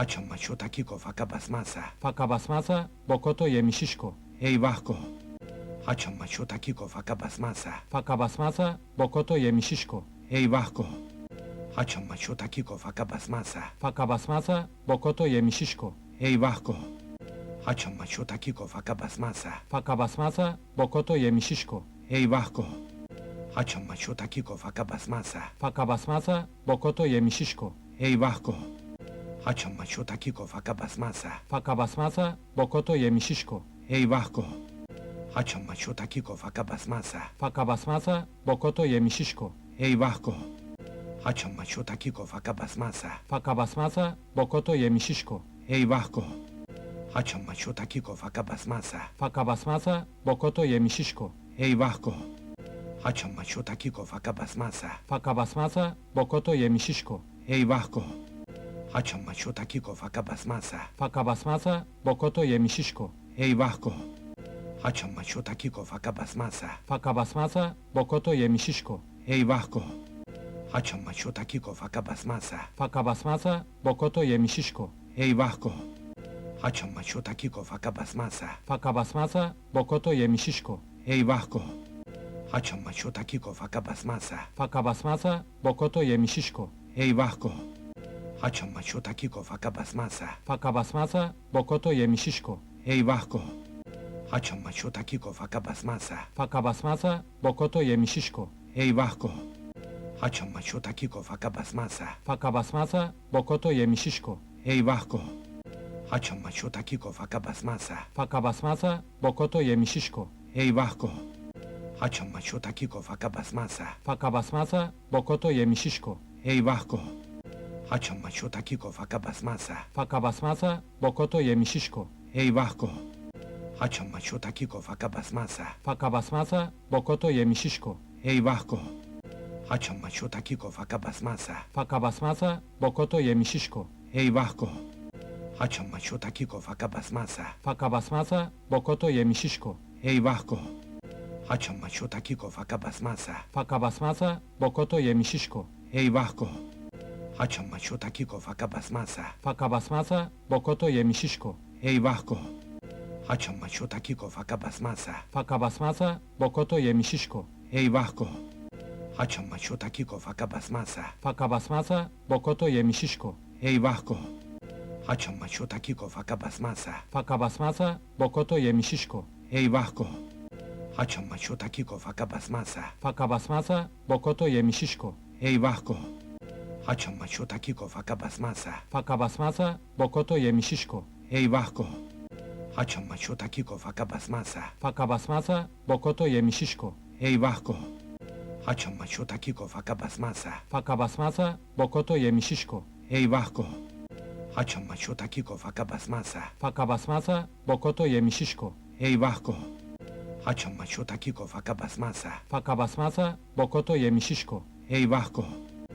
Hachon machutakiko fakabasmasa. Fakabasmasa, bokoto yemishishko. Eivahko. Hachon machutakiko fakabasmasa. Fakabasmasa, bokoto yemishishko. Eivahko. Hachon machutakiko fakabasmasa. Fakabasmasa, bokoto yemishishko. Eivahko. Hachon machutakiko fakabasmasa. Fakabasmasa, bokoto yemishishko. Eivahko. Hachon machutakiko fakabasmasa. Fakabasmasa, bokoto yemishishko. Eivahko. Hachon machutakiko fakabasmasa. Fakabasmasa, bokoto yemishishko. Eivahko. Hachon machutakiko fakabasmasa. Fakabasmasa, bokoto yemishishko. Eivahko. Hachon machutakiko fakabasmasa. Fakabasmasa, bokoto yemishishko. Eivahko. Hachon machutakiko fakabasmasa. Fakabasmasa, bokoto yemishishko. Eivahko. Hachon machutakiko fakabasmasa. Fakabasmasa, bokoto yemishishko. Eivahko. Hachon machutakiko fakabasmasa. Fakabasmasa, bokoto yemishishko. Eivahko. Hachon machutakiko fakabasmasa. Fakabasmasa, bokoto yemishishko. Eivahko. Hachon machutakiko fakabasmasa. Fakabasmasa, bokoto yemishishko. Eivahko. Hachon machutakiko fakabasmasa. Fakabasmasa, bokoto yemishishko. Eivahko. Hachon machutakiko fakabasmasa. Fakabasmasa, bokoto yemishishko. Eivahko. Hachon machutakiko fakabasmasa. Fakabasmasa, bokoto yemishishko. Eivahko. Hachon machutakiko fakabasmasa. Fakabasmasa, bokoto yemishishko. Eivahko. Hachon machutakiko fakabasmasa. Fakabasmasa, bokoto yemishishko. Eivahko. Hachon machutakiko fakabasmasa. Fakabasmasa, bokoto yemishishko. Eivahko. Hachon machutakiko fakabasmasa. Fakabasmasa, bokoto yemishishko. Eivahko. Hachon machutakiko fakabasmasa. Fakabasmasa, bokoto yemishishko. Eivahko. Hachon machutakiko fakabasmasa. Fakabasmasa, bokoto yemishishko. Eivahko. Hachon machutakiko fakabasmasa. Fakabasmasa, bokoto yemishishko. Eivahko. Hachon machutakiko fakabasmasa. Fakabasmasa, bokoto yemishishko. Eivahko. Hachon machutakiko fakabasmasa. Fakabasmasa, bokoto yemishishko. Eivahko. Hachon machutakiko fakabasmasa. Fakabasmasa, bokoto yemishishko. Eivahko. Hachon machutakiko fakabasmasa. Fakabasmasa, bokoto yemishishko. Eivahko. Hachon machutakiko fakabasmasa. Fakabasmasa, bokoto yemishishko. Eivahko. Hachon machutakiko fakabasmasa. Fakabasmasa, bokoto yemishishko. Eivahko. Hachon machutakiko fakabasmasa. Fakabasmasa, bokoto yemishishko. Eivahko. Hachon machutakiko fakabasmasa. Fakabasmasa, bokoto yemishishko. Eivahko. Hachon machutakiko fakabasmasa. Fakabasmasa, bokoto yemishishko. Eivahko. Hachon machutakiko fakabasmasa. Fakabasmasa, bokoto yemishishko. Eivahko. Hachon machutakiko fakabasmasa. Fakabasmasa, bokoto yemishishko. Eivahko. Hachon machutakiko fakabasmasa. Fakabasmasa, bokoto yemishishko. Eivahko. Hachon machutakiko fakabasmasa. Fakabasmasa, bokoto yemishishko. Eivahko.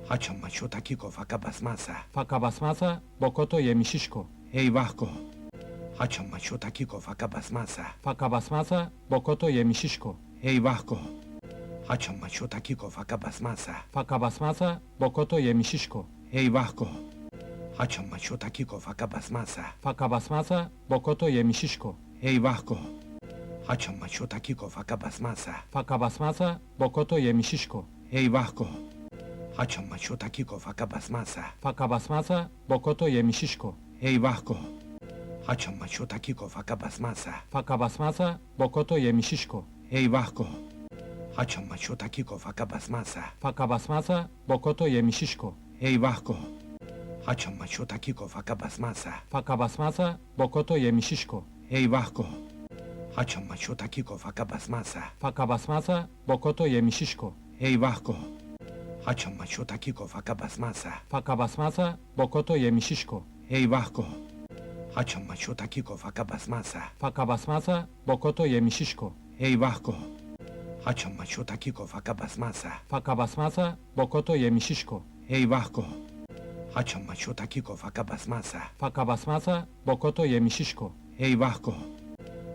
Hachon machutakiko fakabasmasa. Fakabasmasa, bokoto yemishishko. Eivahko. Hachon machutakiko fakabasmasa. Fakabasmasa, bokoto yemishishko. Eivahko. Hachon machutakiko fakabasmasa. Fakabasmasa, bokoto yemishishko. Eivahko. Hachon machutakiko fakabasmasa. Fakabasmasa, bokoto yemishishko. Eivahko. Hachon machutakiko fakabasmasa. Fakabasmasa, bokoto yemishishko. Eivahko. Hachon machutakiko fakabasmasa. Fakabasmasa, bokoto yemishishko. Eivahko. Hachon machutakiko fakabasmasa. Fakabasmasa, bokoto yemishishko. Eivahko. Hachon machutakiko fakabasmasa. Fakabasmasa, bokoto yemishishko. Eivahko. Hachon machutakiko fakabasmasa. Fakabasmasa, bokoto yemishishko. Eivahko. Hachon machutakiko fakabasmasa. Fakabasmasa, bokoto yemishishko. Eivahko. Hachon machutakiko fakabasmasa. Fakabasmasa, bokoto yemishishko. Eivahko. Hachon machutakiko fakabasmasa. Fakabasmasa, bokoto yemishishko. Eivahko. Hachon machutakiko fakabasmasa. Fakabasmasa, bokoto yemishishko. Eivahko.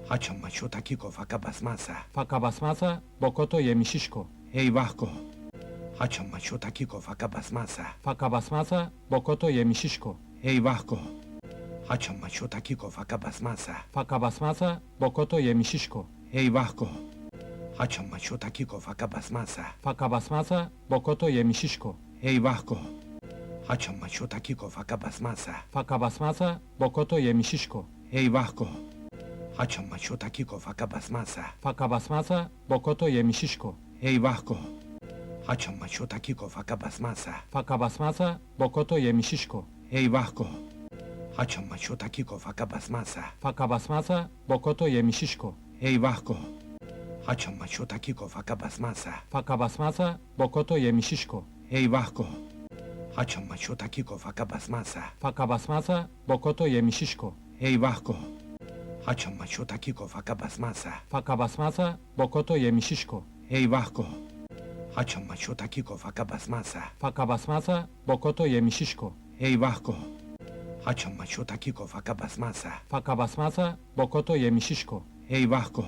Hachon machutakiko fakabasmasa. Fakabasmasa, bokoto yemishishko. Eivahko. Hachon machutakiko fakabasmasa. Fakabasmasa, bokoto yemishishko. Ey Vasco, hachon macho takiko fakabasmasa. Faca basmasa, bocoto yemisishko. Ey Vasco, hachon macho takiko fakabasmasa. Faca basmasa, bocoto yemisishko. Ey Vasco, hachon macho takiko fakabasmasa. Faca basmasa, bocoto yemisishko. Ey Vasco, hachon macho takiko fakabasmasa. Faca basmasa, bocoto yemisishko. Ey Vasco, hachon macho takiko fakabasmasa. Faca basmasa, bocoto yemisishko. Ey Vasco, hachon macho takiko fakabasmasa. Faca basmasa, bocoto yemisishko. Ey Vasco, hachon macho takiko fakabasmasa. Faca basmasa, bocoto yemisishko. Ey Vasco, hachon macho takiko fakabasmasa. Faca basmasa, bocoto yemisishko. Ey Vasco, hachon macho takiko fakabasmasa. Faca basmasa, bocoto yemisishko. Ey Vasco, hachon macho takiko fakabasmasa. Faca basmasa, bocoto yemisishko. Ey Vasco, hachon macho takiko fakabasmasa. Faca basmasa, bocoto yemisishko. Ey Vasco,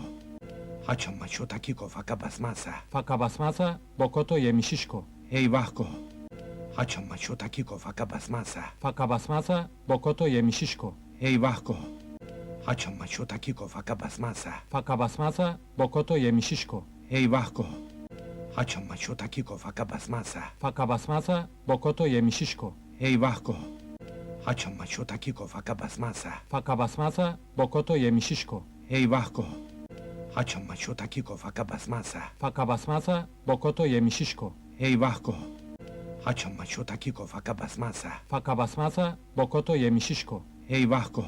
hachon macho takiko fakabasmasa. Faca basmasa, bocoto yemisishko. Ey Vasco, hachon macho takiko fakabasmasa. Faca basmasa, bocoto yemisishko. Ey Vasco, hachon macho takiko fakabasmasa. Faca basmasa, bocoto yemisishko. Ey Vasco, hachon macho takiko fakabasmasa. Faca basmasa, bocoto yemisishko. Ey Vasco, hachon macho takiko fakabasmasa. Faca basmasa, bocoto yemisishko. Ey Vasco, hachon macho takiko fakabasmasa. Faca basmasa, bocoto yemisishko. Ey Vasco, hachon macho takiko fakabasmasa. Faca basmasa, bocoto yemisishko. Ey Vasco, hachon macho takiko fakabasmasa. Faca basmasa, bocoto yemisishko. Ey Vasco,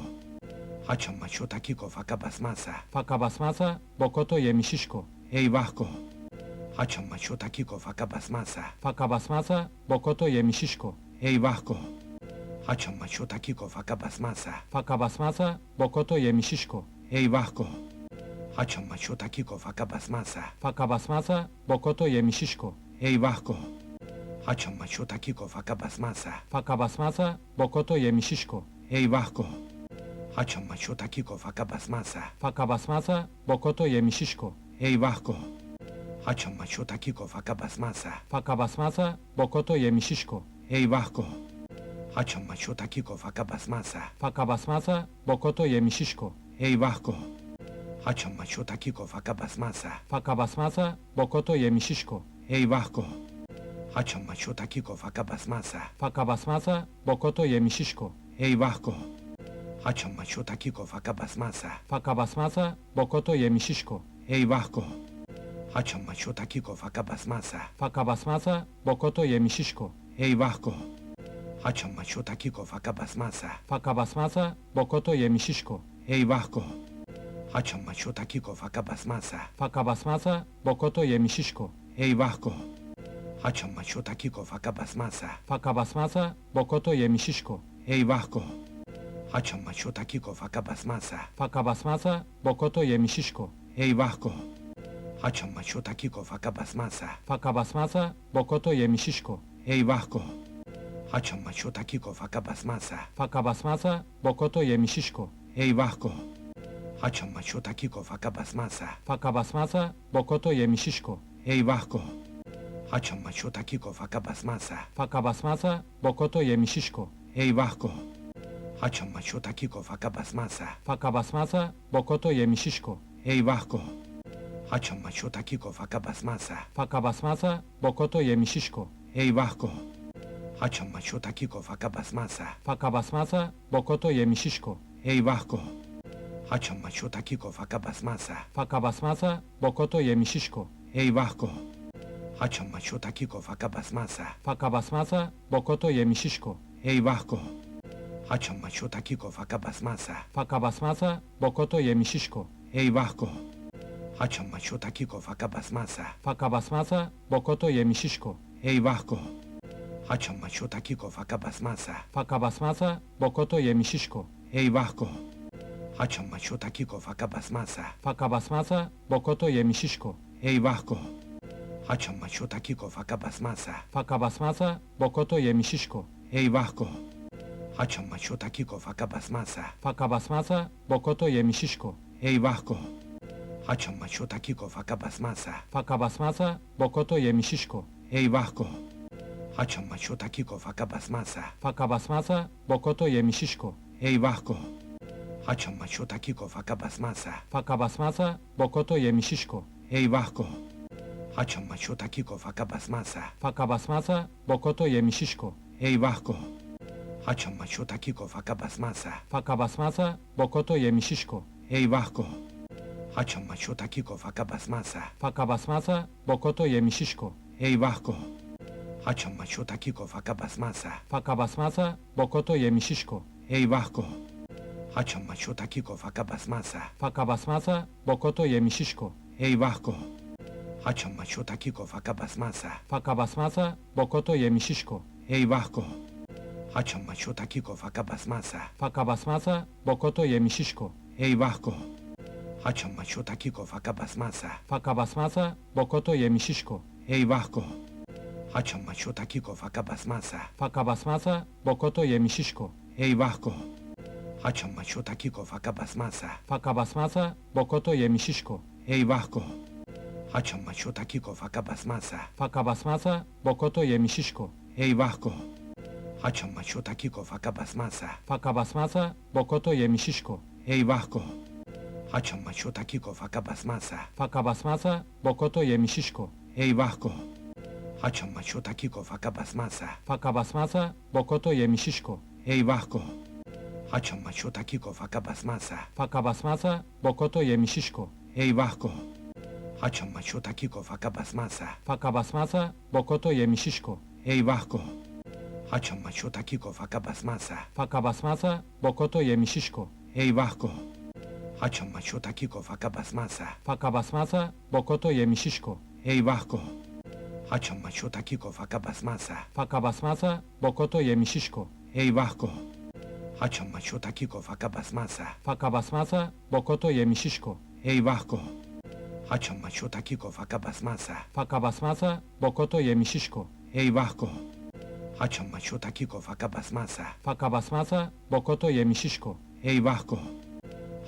hachon macho takiko fakabasmasa. Faca basmasa, bocoto yemisishko. Ey Vasco, hachon macho takiko fakabasmasa. Faca basmasa, bocoto yemisishko. Ey Vasco, hachon macho takiko fakabasmasa. Faca basmasa, bocoto yemisishko. Ey Vasco, hachon macho takiko fakabasmasa. Faca basmasa, bocoto yemisishko. Ey Vasco, hachon macho takiko fakabasmasa. Faca basmasa, bocoto yemisishko. Ey Vasco, hachon macho takiko fakabasmasa. Faca basmasa, bocoto yemisishko. Ey Vasco, hachon macho takiko fakabasmasa. Faca basmasa, bocoto yemisishko. Ey Vasco, hachon macho takiko fakabasmasa. Faca basmasa, bocoto yemisishko. Ey Vasco, hachon macho takiko fakabasmasa. Faca basmasa, bocoto yemisishko. Ey Vasco, hachon macho takiko fakabasmasa. Faca basmasa, bocoto yemisishko. Ey Vasco, hachon macho takiko fakabasmasa. Faca basmasa, bocoto yemisishko. Ey Vasco, hachon macho takiko fakabasmasa. Faca basmasa, bocoto yemisishko. Ey Vasco, hachon macho takiko fakabasmasa. Faca basmasa, bocoto yemisishko. Ey Vasco, hachon macho takiko fakabasmasa. Faca basmasa, bocoto yemisishko. Ey Vasco, hachon macho takiko fakabasmasa. Faca basmasa, bocoto yemisishko. Ey Vasco, hachon macho takiko fakabasmasa. Faca basmasa, bocoto yemisishko. Ey Vasco, hachon macho takiko fakabasmasa. Faca basmasa, bocoto yemisishko. Ey Vasco, hachon macho takiko fakabasmasa. Faca basmasa, bocoto yemisishko. Ey Vasco, hachon macho takiko fakabasmasa. Faca basmasa, bocoto yemisishko. Ey Vasco, hachon macho takiko fakabasmasa. Faca basmasa, bocoto yemisishko. Ey Vasco, hachon macho takiko fakabasmasa. Faca basmasa, bocoto yemisishko. Ey Vasco, hachon macho takiko fakabasmasa. Faca basmasa, bocoto yemisishko. Ey Vasco, hachon macho takiko fakabasmasa. Faca basmasa, bocoto yemisishko. Ey Vasco, hachon macho takiko fakabasmasa. Faca basmasa, bocoto yemisishko. Ey Vasco, hachon macho takiko fakabasmasa. Faca basmasa, bocoto yemisishko. Ey Vasco, hachon macho takiko fakabasmasa. Faca basmasa, bocoto yemisishko. Ey Vasco, hachon macho takiko fakabasmasa. Faca basmasa, bocoto yemisishko. Ey Vasco, hachon macho takiko fakabasmasa. Faca basmasa, bocoto yemisishko. Ey Vasco, hachon macho takiko fakabasmasa. Faca basmasa, bocoto yemisishko. Ey Vasco, hachon macho takiko fakabasmasa. Faca basmasa, bocoto yemisishko. Ey Vasco, hachon macho takiko fakabasmasa. Faca basmasa, bocoto yemisishko. Ey Vasco, Haçan maço takiko faka basmasa. Faca basmasa, bokoto yemişişko. Eyvah ko. Haçan maço takiko faka basmasa. Faca basmasa, bokoto yemişişko. Eyvah ko. Haçan maço takiko faka basmasa. Faca basmasa, bokoto yemişişko. Eyvah ko. Haçan maço takiko faka basmasa. Faca basmasa, bokoto yemişişko. Eyvah ko. Haçan maço takiko faka basmasa. Faca basmasa, bokoto yemişişko. Eyvah ko. Haçan maço takiko faka basmasa. Faca basmasa, bokoto yemişişko. Eyvah ko. Haçan maço takiko faka basmasa. Faca basmasa, bokoto yemişişko. Eyvah ko. Haçan maço takiko faka basmasa. Faca basmasa, bokoto yemişişko. Eyvah ko. Haçan maço takiko faka basmasa. Faca basmasa, bokoto yemişişko. Eyvah ko. Haçan maço takiko faka basmasa. Faca basmasa, bokoto yemişişko. Eyvah ko. Haçan maço takiko faka basmasa. Faca basmasa, bokoto yemişişko. Eyvah ko. Haçan maço takiko faka basmasa. Faca basmasa, bokoto yemişişko. Eyvah ko. Haçan maço takiko faka basmasa. Faca basmasa, bokoto yemişişko. Eyvah ko. Haçan maço takiko faka basmasa. Faca basmasa, bokoto yemişişko. Eyvah ko. Haçan maço takiko faka basmasa. Faca basmasa, bokoto yemişişko. Eyvah ko. Haçan maço takiko faka basmasa. Faca basmasa, bokoto yemişişko. Eyvah ko. Haçan maço takiko faka basmasa. Faca basmasa, bokoto yemişişko. Eyvah ko. Haçan maço takiko faka basmasa. Faca basmasa, bokoto yemişişko. Eyvah ko. Haçan maço takiko faka basmasa. Faca basmasa, bokoto yemişişko. Eyvah ko. Haçan maço takiko faka basmasa. Faca basmasa, bokoto yemişişko. Eyvah ko. Haçan maço takiko faka basmasa. Faca basmasa, bokoto yemişişko. Eyvah ko. Haçan maço takiko faka basmasa. Faca basmasa, bokoto yemişişko. Eyvah ko. Haçan maço takiko faka basmasa. Faca basmasa, bokoto yemişişko. Eyvah ko. Haçan maço takiko faka basmasa. Faca basmasa, bokoto yemişişko. Eyvah ko. Haçan maço takiko faka basmasa. Faca basmasa, bokoto yemişişko. Eyvah ko.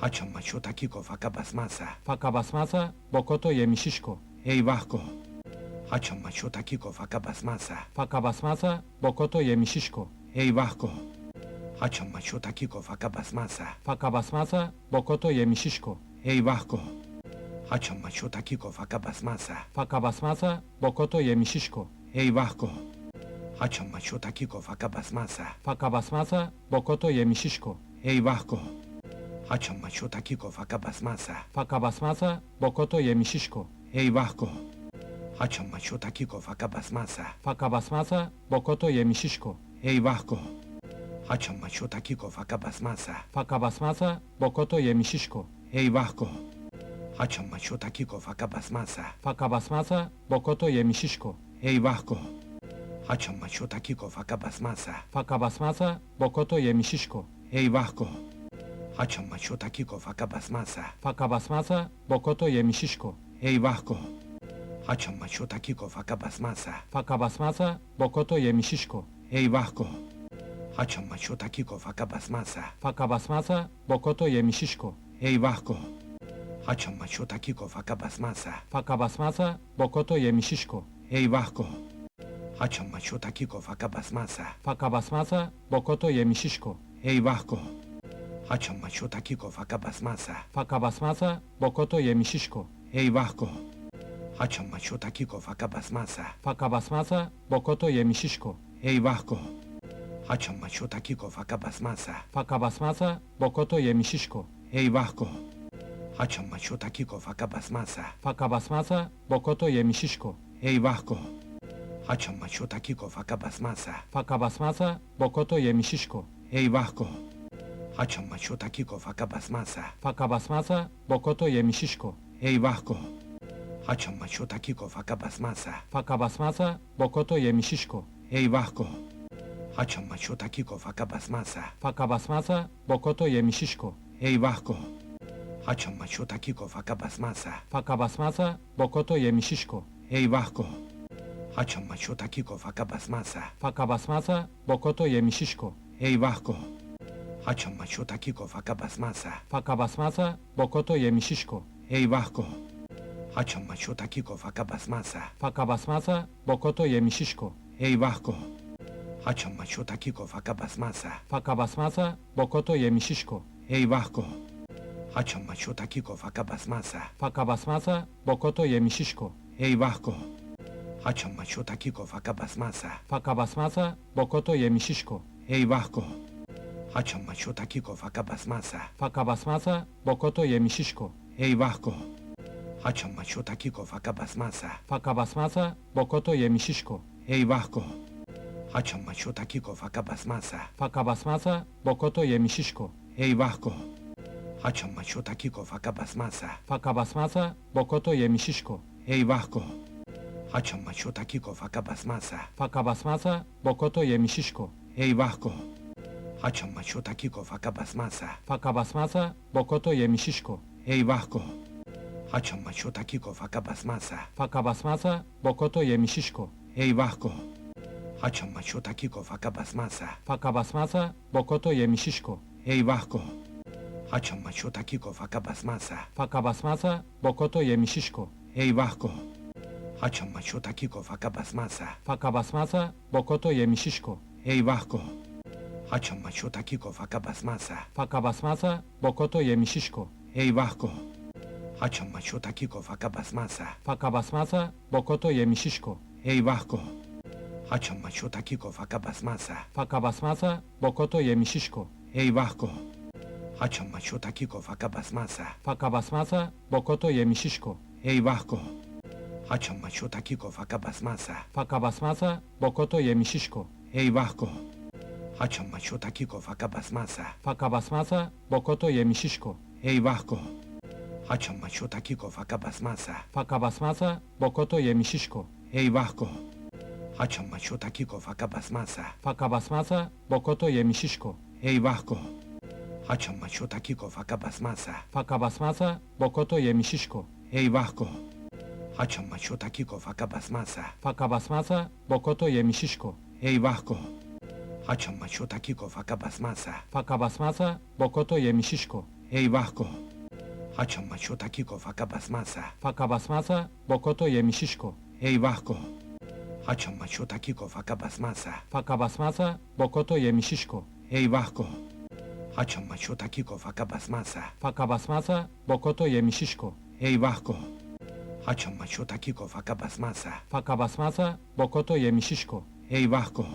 Haçan maço takiko faka basmasa. Faca basmasa, bokoto yemişişko. Eyvah ko. Haçan maço takiko faka basmasa. Faca basmasa, bokoto yemişişko. Eyvah ko. Haçan maço takiko faka basmasa. Faca basmasa, bokoto yemişişko. Eyvah ko. Haçan maço takiko faka basmasa. Faca basmasa, bokoto yemişişko. Eyvah ko. Haçan maço takiko faka basmasa. Faca basmasa, bokoto yemişişko. Eyvah ko. Haçan maço takiko faka basmasa. Faca basmasa, bokoto yemişişko. Eyvah ko. Haçan maço takiko faka basmasa. Faca basmasa, bokoto yemişişko. Eyvah ko. Haçan maço takiko faka basmasa. Faca basmasa, bokoto yemişişko. Eyvah ko. Haçan maço takiko faka basmasa. Faca basmasa, bokoto yemişişko. Eyvah ko. Haçan maço takiko faka basmasa. Faca basmasa, bokoto yemişişko. Eyvah ko. Haçan maço takiko faka basmasa. Faca basmasa, bokoto yemişişko. Eyvah ko. Haçan maço takiko faka basmasa. Faca basmasa, bokoto yemişişko. Eyvah ko. Haçan maço takiko faka basmasa. Faca basmasa, bokoto yemişişko. Eyvah ko. Haçan maço takiko faka basmasa. Faca basmasa, bokoto yemişişko. Eyvah ko. Haçan maço takiko faka basmasa. Faca basmasa, bokoto yemişişko. Eyvah ko. Haçan maço takiko faka basmasa. Faca basmasa, bokoto yemişişko. Eyvah ko. Haçan maço takiko faka basmasa. Faca basmasa, bokoto yemişişko. Eyvah ko. Haçan maço takiko faka basmasa. Faca basmasa, bokoto yemişişko. Eyvah ko. Haçan maço takiko faka basmasa. Faca basmasa, bokoto yemişişko. Eyvah ko. Haçan maço takiko faka basmasa. Faca basmasa, bokoto yemişişko. Eyvah ko. Haçan maço takiko faka basmasa. Faca basmasa, bokoto yemişişko. Eyvah ko. Haçan maço takiko faka basmasa. Faca basmasa, bokoto yemişişko. Eyvah ko. Haçan maço takiko faka basmasa. Faca basmasa, bokoto yemişişko. Eyvah ko. Haçan maço takiko faka basmasa. Faca basmasa, bokoto yemişişko. Eyvah ko. Haçan maço takiko faka basmasa. Faca basmasa, bokoto yemişişko. Eyvah ko. Haçan maço takiko faka basmasa. Faca basmasa, bokoto yemişişko. Eyvah ko. Haçan maço takiko faka basmasa. Faca basmasa, bokoto yemişişko. Eyvah ko. Haçan maço takiko faka basmasa. Faca basmasa, bokoto yemişişko. Eyvah ko. Haçan maço takiko faka basmasa. Faca basmasa, bokoto yemişişko. Eyvah ko. Haçan maço takiko faka basmasa. Faca basmasa, bokoto yemişişko. Eyvah ko. Haçan maço takiko faka basmasa. Faca basmasa, bokoto yemişişko. Eyvah ko. Haçan maço takiko faka basmasa. Faca basmasa, bokoto yemişişko. Eyvah ko. Haçan maço takiko faka basmasa. Faca basmasa, bokoto yemişişko. Eyvah ko. Haçan maço takiko faka basmasa. Faca basmasa, bokoto yemişişko. Eyvah ko. Haçan maço takiko faka basmasa. Faca basmasa, bokoto yemişişko. Eyvah ko. Haçan maço takiko faka basmasa. Faca basmasa, bokoto yemişişko. Eyvah ko. Haçan maço takiko faka basmasa. Faca basmasa, bokoto yemişişko. Eyvah ko. Haçan maço takiko faka basmasa. Faca basmasa, bokoto yemişişko. Eyvah ko. Haçan maço takiko faka basmasa. Faca basmasa, bokoto yemişişko. Eyvah ko. Haçan maço takiko faka basmasa. Faca basmasa, bokoto yemişişko. Eyvah ko. Haçan maço takiko faka basmasa. Faca basmasa, bokoto yemişişko. Eyvah ko. Haçan maço takiko faka basmasa. Faca basmasa, bokoto yemişişko. Eyvah ko. Haçan maço takiko faka basmasa. Faca basmasa, bokoto yemişişko. Eyvah ko. Haçan maço takiko faka basmasa. Faca basmasa, bokoto yemişişko. Eyvah ko. Haçan maço takiko faka basmasa. Faca basmasa, bokoto yemişişko. Eyvah ko. Haçan maço takiko faka basmasa. Faca basmasa, bokoto yemişişko. Eyvah ko. Haçan maço takiko faka basmasa. Faca basmasa, bokoto yemişişko. Eyvah ko. Haçan maço takiko faka basmasa. Faca basmasa, bokoto yemişişko. Eyvah ko. Haçan maço takiko faka basmasa. Faca basmasa, bokoto yemişişko. Eyvah ko. Haçan maço takiko faka basmasa. Faca basmasa, bokoto yemişişko. Eyvah ko. Haçan maço takiko faka basmasa. Faca basmasa, bokoto yemişişko. Eyvah ko. Haçan maço takiko faka basmasa. Faca basmasa, bokoto yemişişko. Eyvah ko. Haçan maço takiko faka basmasa. Faca basmasa, bokoto yemişişko. Eyvah ko. Haçan maço takiko faka basmasa. Faca basmasa, bokoto yemişişko. Eyvah ko. Haçan maço takiko faka basmasa. Faca basmasa, bokoto yemişişko. Eyvah ko.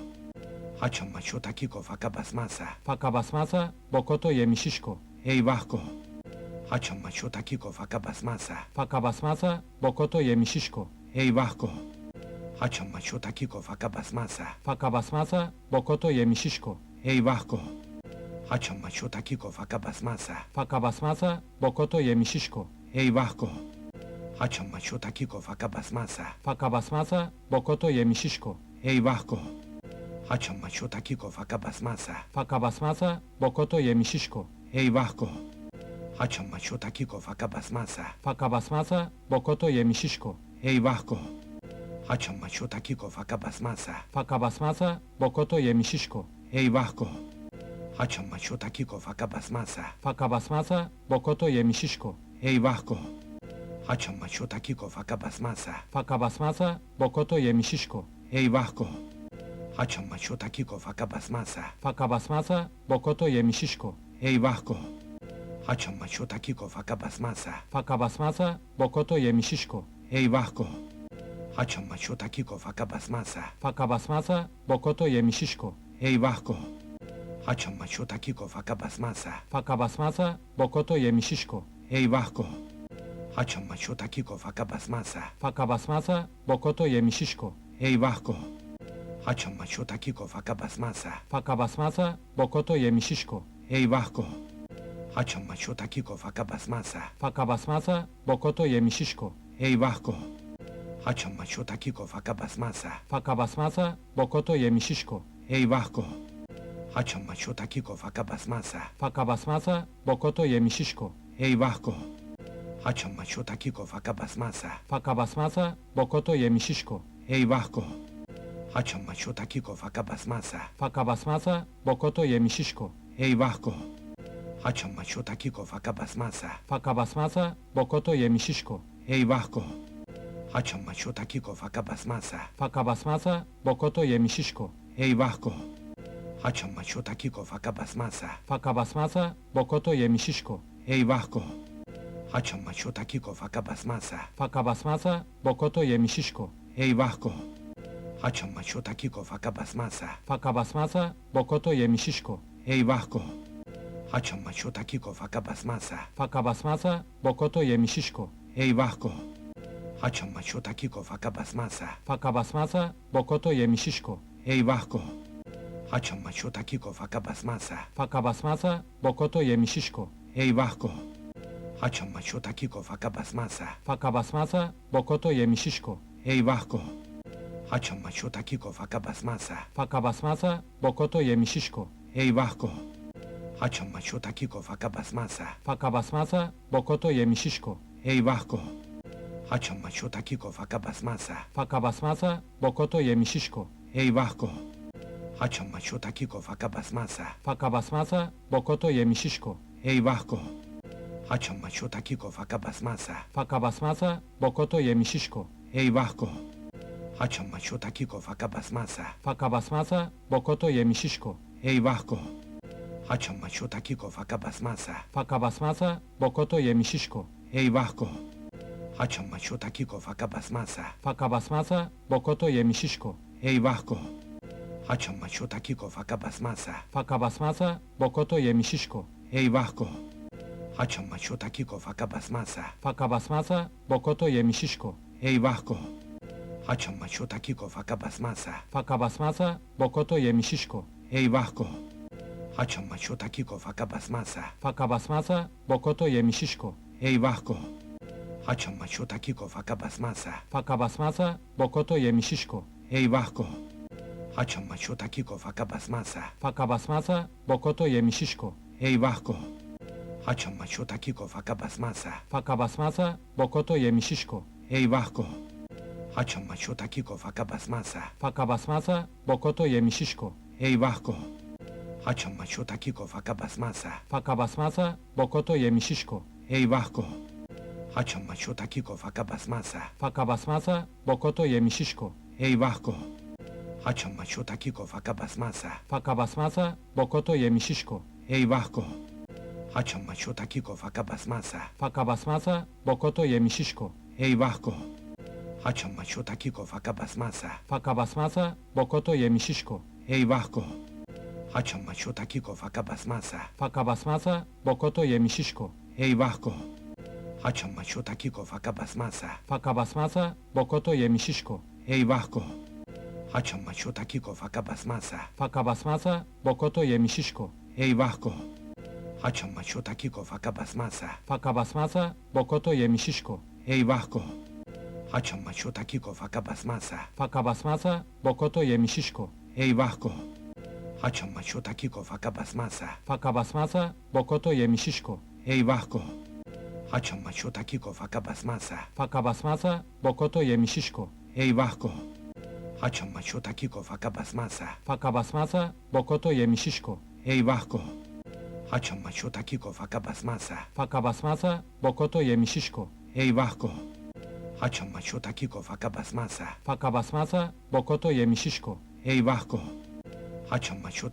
Haçan maço takiko faka basmasa. Faca basmasa, bokoto yemişişko. Eyvah ko. Haçan maço takiko faka basmasa. Faca basmasa, bokoto yemişişko. Eyvah ko. Haçan maço takiko faka basmasa. Faca basmasa, bokoto yemişişko. Eyvah ko. Haçan maço takiko faka basmasa. Faca basmasa, bokoto yemişişko. Eyvah ko. Haçan maço takiko faka basmasa. Faca basmasa, bokoto yemişişko. Eyvah ko. Haçan maço takiko faka basmasa. Faca basmasa, bokoto yemişişko. Eyvah ko. Haçan maço takiko faka basmasa. Faca basmasa, bokoto yemişişko. Eyvah ko. Haçan maço takiko faka basmasa. Faca basmasa, bokoto yemişişko. Eyvah ko. Haçan maço takiko faka basmasa. Faca basmasa, bokoto yemişişko. Eyvah ko. Haçan maço takiko faka basmasa. Faca basmasa, bokoto yemişişko. Eyvah ko. Haçan maço takiko faka basmasa. Faca basmasa, bokoto yemişişko. Eyvah ko. Haçan maço takiko faka basmasa. Faca basmasa, bokoto yemişişko. Eyvah ko. Haçan maço takiko faka basmasa. Faca basmasa, bokoto yemişişko. Eyvah ko. Haçan maço takiko faka basmasa. Faca basmasa, bokoto yemişişko. Eyvah ko. Haçan maço takiko faka basmasa. Faca basmasa, bokoto yemişişko. Eyvah ko. Haçan maço takiko faka basmasa. Faca basmasa, bokoto yemişişko. Eyvah ko. Haçan maço takiko faka basmasa. Faca basmasa, bokoto yemişişko. Eyvah ko. Haçan maço takiko faka basmasa. Faca basmasa, bokoto yemişişko. Eyvah ko. Haçan maço takiko faka basmasa. Faca basmasa, bokoto yemişişko. Eyvah ko. Haçan maço takiko faka basmasa. Faca basmasa, bokoto yemişişko. Eyvah ko. Haçan maço takiko faka basmasa. Faca basmasa, bokoto yemişişko. Eyvah ko. Haçan maço takiko faka basmasa. Faca basmasa, bokoto yemi şişko. Eyvah ko. Haçan maço takiko faka basmasa. Faca basmasa, bokoto yemi şişko. Eyvah ko. Haçan maço takiko faka basmasa. Faca basmasa, bokoto yemi şişko. Eyvah ko. Haçan maço takiko faka basmasa. Faca basmasa, bokoto yemi şişko. Eyvah ko. Haçan maço takiko faka basmasa. Faca basmasa, bokoto yemi şişko. Eyvah ko. Haçan maço takiko faka basmasa. Faca basmasa, bokoto yemi şişko. Eyvah ko. Haçan maço takiko faka basmasa. Faca basmasa, bokoto yemi şişko. Eyvah ko. Haçan maço takiko faka basmasa. Faca basmasa, bokoto yemi şişko. Eyvah ko. Haçan maço takiko faka basmasa. Faca basmasa, bokoto yemi şişko. Eyvah ko. Haçan maço takiko faka basmasa. Faca basmasa, bokoto yemi şişko. Eyvah ko. Haçan maço takiko faka basmasa. Faca basmasa, bokoto yemi şişko. Eyvah ko. Haçan maço takiko faka basmasa. Faca basmasa, bokoto yemi şişko. Eyvah ko. Haçan maço takiko faka basmasa. Faca basmasa, bokoto yemi şişko. Eyvah ko. Haçan maço takiko faka basmasa. Faca basmasa, bokoto yemi şişko. Eyvah ko. Haçan maço takiko faka basmasa. Faca basmasa, bokoto yemi şişko. Eyvah ko. Haçan maço takiko faka basmasa. Faca basmasa, bokoto yemi şişko. Eyvah ko. Haçan maço takiko faka basmasa. Faca basmasa, bokoto yemi şişko. Eyvah ko. Haçan maço takiko faka basmasa. Faca basmasa, bokoto yemi şişko. Eyvah ko. Haçan maço takiko faka basmasa. Faca basmasa, bokoto yemi şişko. Eyvah ko. Haçan maço takiko faka basmasa. Faca basmasa, bokoto yemi şişko. Eyvah ko. Haçan maço takiko faka basmasa. Faca basmasa, bokoto yemi şişko. Eyvah ko. Haçan maço takiko faka basmasa. Faca basmasa, bokoto yemi şişko. Eyvah ko. Haçan maço takiko faka basmasa. Faca basmasa, bokoto yemi şişko. Eyvah ko. Haçan maço takiko faka basmasa. Faca basmasa, bokoto yemi şişko. Eyvah ko. Haçan maço takiko faka basmasa. Faca basmasa, bokoto yemi şişko. Eyvah ko. Haçan maço takiko faka basmasa. Faca basmasa, bokoto yemi şişko. Eyvah ko. Haçan maço takiko faka basmasa. Faca basmasa, bokoto yemi şişko. Eyvah ko. Haçan maço takiko faka basmasa. Faca basmasa, bokoto yemi şişko. Eyvah ko. Haçan maço takiko faka basmasa. Faca basmasa, bokoto yemi şişko. Eyvah ko. Haçan maço takiko faka basmasa. Faca basmasa, bokoto yemi şişko. Eyvah ko. Haçan maço takiko faka basmasa. Faca basmasa, bokoto yemi şişko. Eyvah ko. Haçan maço takiko faka basmasa. Faca basmasa, bokoto yemi şişko. Eyvah ko. Haçan maço takiko faka basmasa. Faca basmasa, bokoto yemi şişko. Eyvah ko. Haçan maço takiko faka basmasa. Faca basmasa, bokoto yemi şişko. Eyvah ko. Haçan maço takiko faka basmasa. Faca basmasa, bokoto yemi şişko. Eyvah ko. Haçan maço takiko faka basmasa. Faca basmasa, bokoto yemi şişko. Eyvah ko. Haçan maço takiko faka basmasa. Faca basmasa, bokoto yemi şişko. Eyvah ko. Haçan maço takiko faka basmasa. Faca basmasa, bokoto yemi şişko. Eyvah ko. Haçan maço takiko faka basmasa. Faca basmasa, bokoto yemi şişko. Eyvah ko. Haçan maço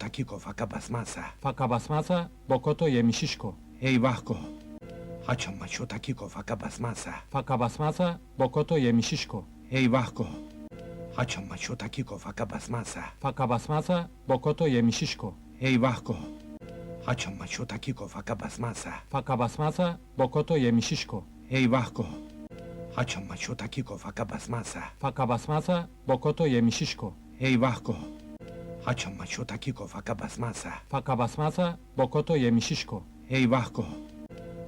takiko faka basmasa. Faca basmasa, bokoto yemi şişko. Eyvah ko. Haçan maço takiko faka basmasa. Faca basmasa, bokoto yemi şişko. Eyvah ko. Haçan maço takiko faka basmasa. Faca basmasa, bokoto yemi şişko. Eyvah ko. Haçan maço takiko faka basmasa. Faca basmasa, bokoto yemi şişko. Eyvah ko. Haçan maço takiko faka basmasa. Faca basmasa, bokoto yemi şişko. Eyvah ko. Haçan maço takiko faka basmasa. Faca basmasa, bokoto yemi şişko. Eyvah ko.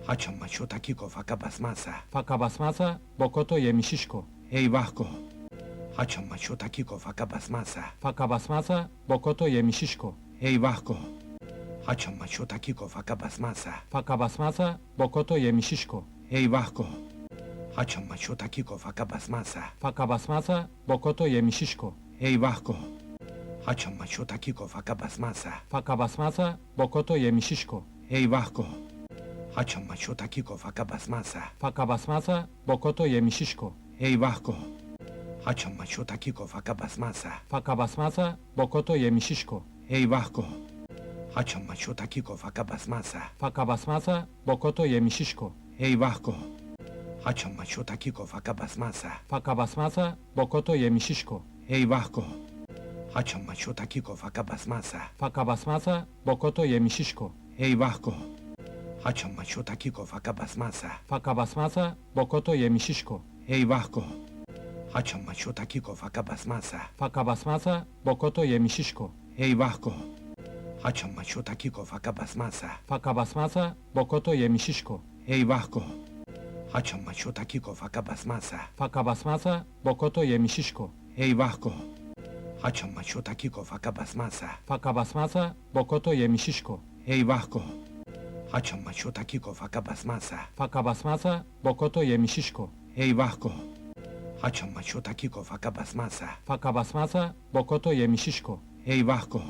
Haçan maço takiko faka basmasa. Faca basmasa, bokoto yemi şişko. Eyvah ko. Haçan maço takiko faka basmasa. Faca basmasa, bokoto yemi şişko. Eyvah ko. Haçan maço takiko faka basmasa. Faca basmasa, bokoto yemi şişko. Eyvah ko. Haçan maço takiko faka basmasa. Faca basmasa, bokoto yemi şişko. Eyvah ko. Haçan maço takiko faka basmasa. Faca basmasa, bokoto yemi şişko. Eyvah ko. Haçan maço takiko faka basmasa. Faca basmasa, bokoto yemi şişko. Eyvah ko. Haçan maço takiko faka basmasa. Faka basmazsa bokoto yemi şişko. Eyvah ko. Haçan maço takiko faka basmasa. Faka basmazsa bokoto yemi şişko. Eyvah ko. Haçan maço takiko faka basmasa. Faka basmazsa bokoto yemi şişko. Eyvah ko. Haçan maço takiko faka basmasa. Faka basmazsa bokoto yemi şişko. Eyvah ko. Haçan maço takiko faka basmasa. Faka basmazsa bokoto yemi şişko. Eyvah ko. Haçan maço takiko faka basmasa. Faka basmazsa bokoto yemi şişko. Eyvah ko. Haçan maço takiko faka basmasa. Faka basmazsa bokoto yemi şişko. Eyvah ko. Haçan maço takiko faka basmasa. Faka basmazsa bokoto yemi şişko. Eyvah ko. Haçan maço takiko faka basmasa. Faka basmazsa bokoto yemi şişko. Eyvah ko. Haçan maço takiko faka basmasa. Faka basmazsa bokoto yemi şişko. Eyvah ko. Haçan maço takiko faka basmasa. Faka basmazsa bokoto yemi şişko. Eyvah ko.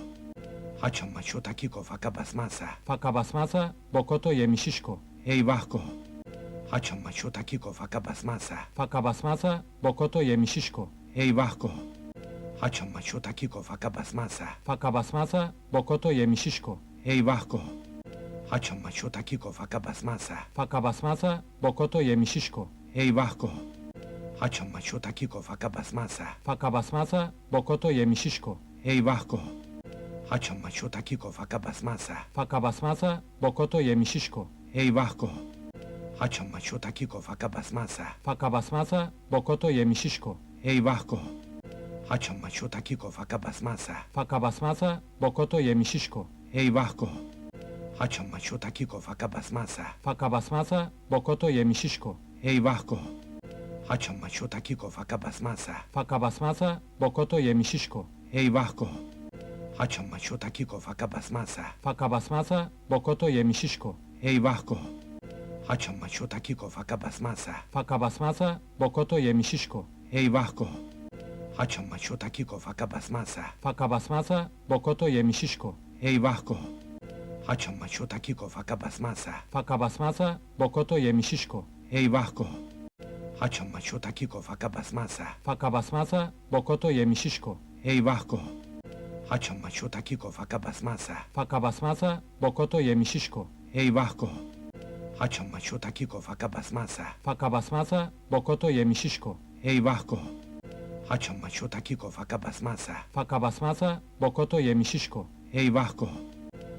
Haçan maço takiko faka basmasa. Faka basmazsa bokoto yemi şişko. Eyvah ko. Haçan maço takiko faka basmasa. Faka basmazsa bokoto yemi şişko. Eyvah ko. Haçan maço takiko faka basmasa. Faka basmazsa bokoto yemi şişko. Eyvah ko. Haçan maço takiko faka basmasa. Faka basmazsa bokoto yemi şişko. Eyvah ko. Haçan maço takiko faka basmasa. Faka basmazsa bokoto yemi şişko. Eyvah ko. Haçan maço takiko faka basmasa. Faka basmazsa bokoto yemi şişko. Eyvah ko. Haçan maço takiko faka basmasa. Faka basmazsa bokoto yemi şişko. Eyvah ko. Haçan maço takiko faka basmasa. Faka basmazsa bokoto yemi şişko. Eyvah ko. Haçan maço takiko faka basmasa. Faka basmazsa bokoto yemi şişko. Eyvah ko. Haçan maço takiko faka basmasa. Faka basmazsa bokoto yemi şişko. Eyvah ko. Haçan maço takiko faka basmasa. Faka basmazsa bokoto yemi şişko. Eyvah ko. Haçan maço takiko faka basmasa. Faka basmazsa bokoto yemi şişko. Eyvah ko. Haçan maço takiko faka basmasa. Faka basmazsa bokoto yemi şişko. Eyvah ko. Haçan maço takiko faka basmasa. Faka basmazsa bokoto yemi şişko. Eyvah ko. Haçan maço takiko faka basmasa. Faka basmazsa bokoto yemi şişko. Eyvah ko. Haçan maço takiko faka basmasa. Faka basmazsa bokoto yemi şişko. Eyvah ko. Haçan maço takiko faka basmasa. Faka basmazsa bokoto yemi şişko. Eyvah ko. Haçan maço takiko faka basmasa. Faka basmazsa bokoto yemi şişko. Eyvah ko. Haçan maço takiko faka basmasa. Faka basmazsa bokoto yemi şişko. Eyvah ko. Haçan maço takiko faka basmasa. Faka basmazsa bokoto yemi şişko. Eyvah ko.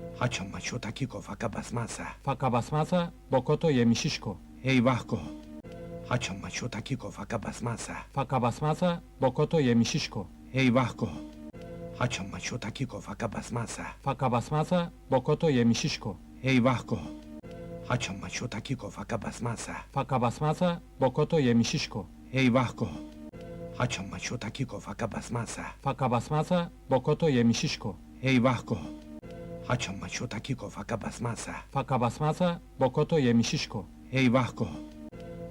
Haçan maço takiko faka basmasa. Faka basmazsa bokoto yemi şişko. Eyvah ko. Haçan maço takiko faka basmasa. Faka basmazsa bokoto yemi şişko. Eyvah ko. Haçan maço takiko faka basmasa. Faka basmazsa bokoto yemi şişko. Eyvah ko. Haçan maço takiko faka basmasa. Faka basmazsa bokoto yemi şişko. Eyvah ko. Haçan maço takiko faka basmasa. Faka basmazsa bokoto yemi şişko. Eyvah ko. Haçan maço takiko faka basmasa. Faka basmazsa bokoto yemi şişko. Eyvah ko.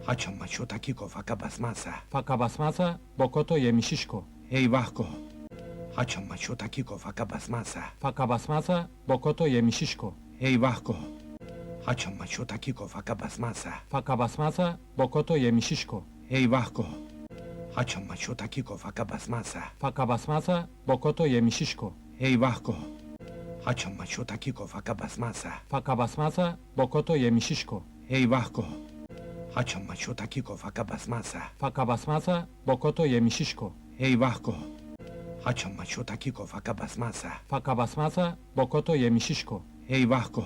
Haçan maço takiko faka basmasa. Faka basmazsa bokoto yemi şişko. Eyvah ko. Haçan maço takiko faka basmasa. Faka basmazsa bokoto yemi şişko. Eyvah ko. Haçan maço takiko faka basmasa. Faka basmazsa bokoto yemi şişko. Eyvah ko. Haçan maço takiko faka basmasa. Faka basmazsa bokoto yemi şişko. Eyvah ko. Haçan maço takiko faka basmasa. Faka basmazsa bokoto yemi şişko. Eyvah ko.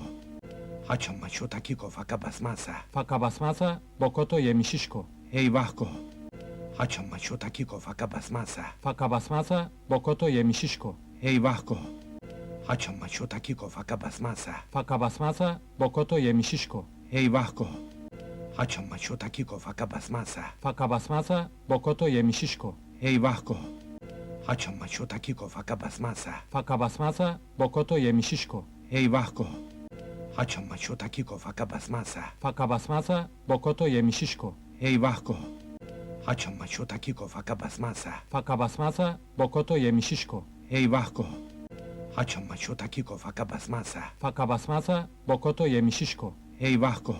Haçan maço takiko faka basmasa. Faka basmazsa bokoto yemi şişko. Eyvah ko. Haçan maço takiko faka basmasa. Faka basmazsa bokoto yemi şişko. Eyvah ko. Haçan maço takiko faka basmasa. Faka basmazsa bokoto yemi şişko. Eyvah ko. Haçan maço takiko faka basmasa. Faka basmazsa bokoto yemi şişko. Eyvah ko. Haçan maço takiko faka basmasa. Faka basmazsa bokoto yemi şişko. Eyvah ko. Haçan maço takiko faka basmasa. Faka basmazsa bokoto yemi şişko. Eyvah ko. Haçan maço takiko faka basmasa. Faka basmazsa bokoto yemi şişko. Eyvah ko. Haçan maço takiko faka basmasa. Faka basmazsa bokoto yemi şişko. Eyvah ko.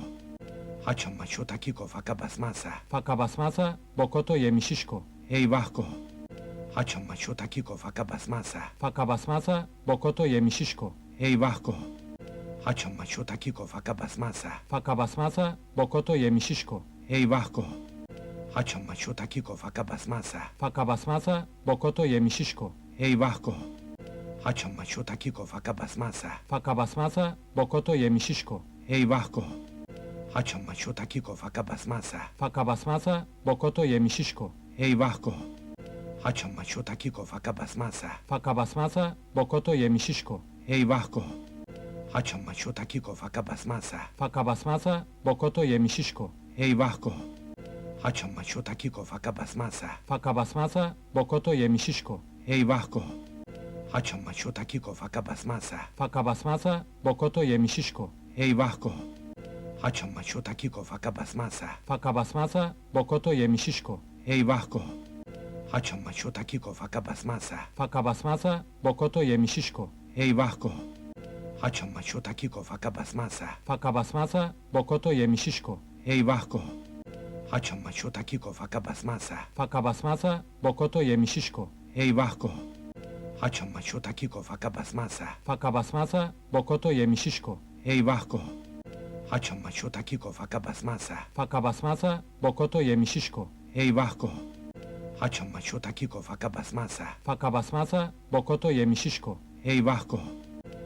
Haçan maço takiko faka basmasa. Faca basmasa, bokoto yemi şişko. Eyvah ko. Haçan maço takiko faka basmasa. Faca basmasa, bokoto yemi şişko. Eyvah ko. Haçan maço takiko faka basmasa. Faca basmasa, bokoto yemi şişko. Eyvah ko. Haçan maço takiko faka basmasa. Faca basmasa, bokoto yemi şişko. Eyvah ko. Haçan maço takiko faka basmasa. Faca basmasa, bokoto yemi şişko. Eyvah ko. Haçan maço takiko faka basmasa. Faca basmasa, bokoto yemi şişko. Eyvah ko. Haçan maço takiko faka basmasa. Faca basmasa, bokoto yemi şişko. Eyvah ko. Haçan maço takiko faka basmasa. Faca basmasa, bokoto yemi şişko. Eyvah ko. Haçan maço takiko faka basmasa. Faca basmasa, bokoto yemi şişko. Eyvah ko. Haçan maço takiko faka basmasa. Faca basmasa, bokoto yemi şişko. Eyvah ko. Haçan maço takiko faka basmasa. Faca basmasa, bokoto yemi şişko. Eyvah ko. Haçan maço takiko faka basmasa. Faca basmasa, bokoto yemi şişko. Eyvah ko. Haçan maço takiko faka basmasa. Faca basmasa, bokoto yemi şişko. Eyvah ko. Haçan maço takiko faka basmasa. Faca basmasa, bokoto yemi şişko. Eyvah ko. Haçan maço takiko faka basmasa. Faca basmasa, bokoto yemi şişko. Eyvah ko. Haçan maço takiko faka basmasa. Faca basmasa, bokoto yemi şişko. Eyvah ko. Haçan maço takiko faka basmasa. Faca basmasa, bokoto yemi şişko. Eyvah ko.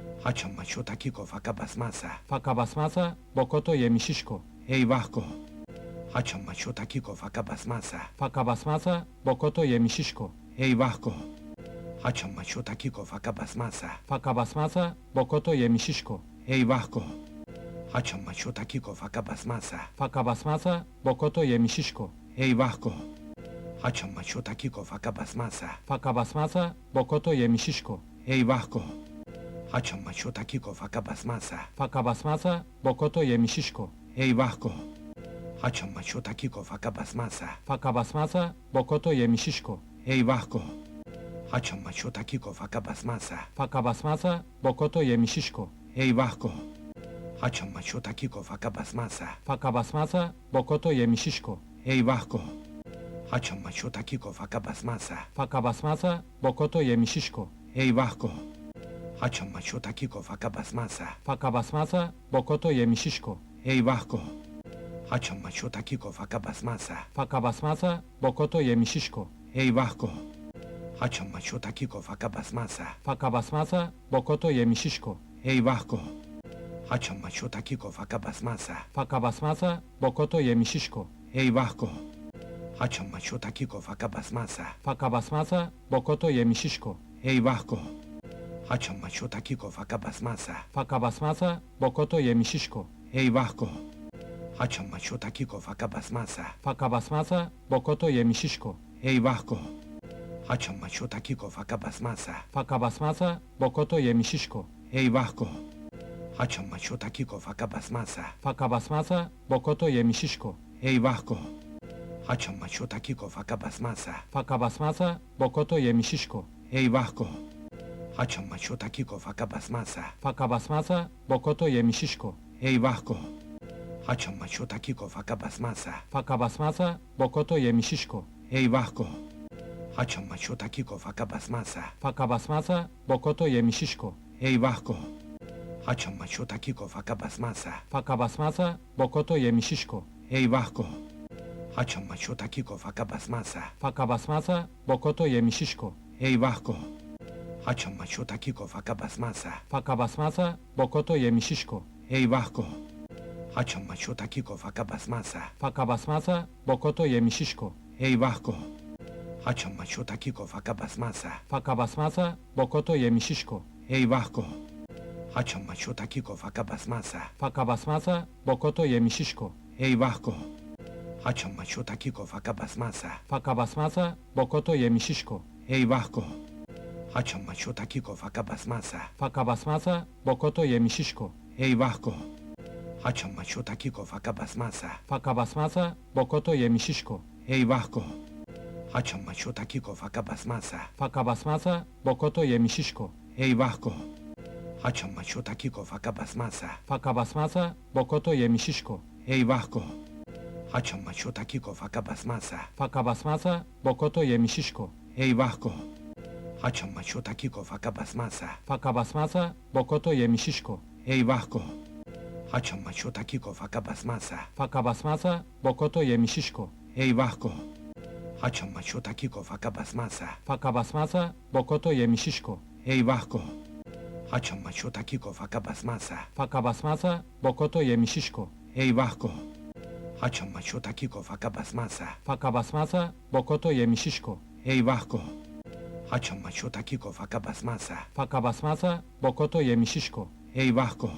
Haçan maço takiko faka basmasa. Faca basmasa, bokoto yemi şişko. Eyvah ko. Haçan maço takiko faka basmasa. Faca basmasa, bokoto yemi şişko. Eyvah ko. Haçan maço takiko faka basmasa. Faca basmasa, bokoto yemi şişko. Eyvah ko. Haçan maço takiko faka basmasa. Faca basmasa, bokoto yemi şişko. Eyvah ko. Haçan maço takiko faka basmasa. Faca basmasa, bokoto yemi şişko. Eyvah ko. Haçan maço takiko faka basmasa. Faca basmasa, bokoto yemi şişko. Eyvah ko. Haçan maço takiko faka basmasa. Faca basmasa, bokoto yemi şişko. Eyvah ko. Haçan maço takiko faka basmasa. Faca basmasa, bokoto yemi şişko. Eyvah ko. Haçan maço takiko faka basmasa. Faca basmasa, bokoto yemi şişko. Eyvah ko. Haçan maço takiko faka basmasa. Faca basmasa, bokoto yemi şişko. Eyvah ko. Haçan maço takiko faka basmasa. Faca basmasa, bokoto yemi şişko. Eyvah ko. Haçan maço takiko faka basmasa. Faca basmasa, bokoto yemi şişko. Eyvah ko. Haçan maço takiko faka basmasa. Faca basmasa, bokoto yemi şişko. Eyvah ko. Haçan maço takiko faka basmasa. Faca basmasa, bokoto yemi şişko. Eyvah ko. Haçan maço takiko faka basmasa. Faca basmasa, bokoto yemi şişko. Eyvah ko. Haçan maço takiko faka basmasa. Faca basmasa, bokoto yemi şişko. Eyvah ko. Haçan maço takiko faka basmasa. Faca basmasa, bokoto yemi şişko. Eyvah ko. Haçan maço takiko faka basmasa. Faca basmasa, bokoto yemi şişko. Eyvah ko. Haçan maço takiko faka basmasa. Faca basmasa, bokoto yemi şişko. Eyvah ko. Haçan maço takiko faka basmasa. Faca basmasa, bokoto yemi şişko. Eyvah ko. Haçan maço takiko faka basmasa. Faca basmasa, bokoto yemi şişko. Eyvah ko. Haçan maço takiko faka basmasa. Faca basmasa, bokoto yemi şişko. Eyvah ko. Haçan maço takiko faka basmasa. Faca basmasa, bokoto yemi şişko. Eyvah ko. Haçan maço takiko faka basmasa. Faca basmasa, bokoto yemi şişko. Eyvah ko. Haçan maço takiko faka basmasa. Faca basmasa, bokoto yemi şişko. Eyvah ko. Haçan maço takiko faka basmasa. Faca basmasa, bokoto yemi şişko. Eyvah ko. Haçan maço takiko faka basmasa. Faca basmasa, bokoto yemi şişko. Eyvah ko. Haçan maço takiko faka basmasa. Faca basmasa, bokoto yemi şişko. Eyvah ko. Haçan maço takiko faka basmasa. Faca basmasa, bokoto yemi şişko. Eyvah ko. Haçan maço takiko faka basmasa. Faca basmasa, bokoto yemi şişko. Eyvah ko. Haçan maço takiko faka basmasa. Faca basmasa, bokoto yemi şişko. Eyvah ko. Haçan maço takiko faka basmasa. Faca basmasa, bokoto yemi şişko. Eyvah ko. Haçan maço takiko faka basmasa. Faca basmasa, bokoto yemi şişko. Eyvah ko. Haçan maço takiko faka basmasa. Faca basmasa, bokoto yemi şişko. eyvah ko. Haçan maço takiko faka basmasa. Faka basmazsa bokoto yemi şişko. Eyvah ko. Haçan maço takiko faka basmasa. Faka basmazsa bokoto yemi şişko. Eyvah ko. Haçan maço takiko faka basmasa. Faka basmazsa bokoto yemi şişko. Eyvah ko. Haçan maço takiko faka basmasa. Faka basmazsa bokoto yemi şişko. Eyvah ko. Haçan maço takiko faka basmasa. Faka basmazsa bokoto yemi şişko. Eyvah ko. Haçan maço takiko faka basmasa. Faka basmazsa bokoto yemi şişko. Eyvah ko. Haçan maço takiko faka basmasa. Faka basmazsa bokoto yemi şişko. Eyvah ko.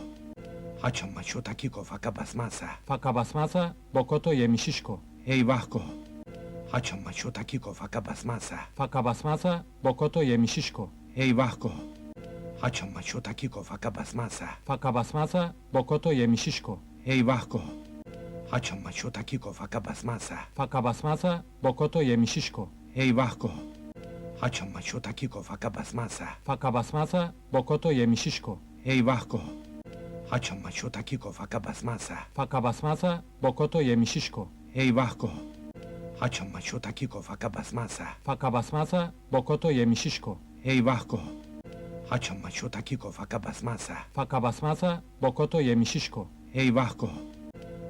Haçan maço takiko faka basmasa. Faka basmazsa bokoto yemi şişko. Eyvah ko. Haçan maço takiko faka basmasa. Faka basmazsa bokoto yemi şişko. Eyvah ko. Haçan maço takiko faka basmasa. Faka basmazsa bokoto yemi şişko. Eyvah ko. Haçan maço takiko faka basmasa. Faka basmazsa bokoto yemi şişko. Eyvah ko. Haçan maço takiko faka basmasa. Faka basmazsa bokoto yemi şişko. Eyvah ko. Haçan maço takiko faka basmasa. Faka basmazsa bokoto yemi şişko. Eyvah ko. Haçan maço takiko faka basmasa. Faka basmazsa bokoto yemi şişko. Eyvah ko. Haçan maço takiko faka basmasa. Faka basmazsa bokoto yemi şişko. Eyvah ko.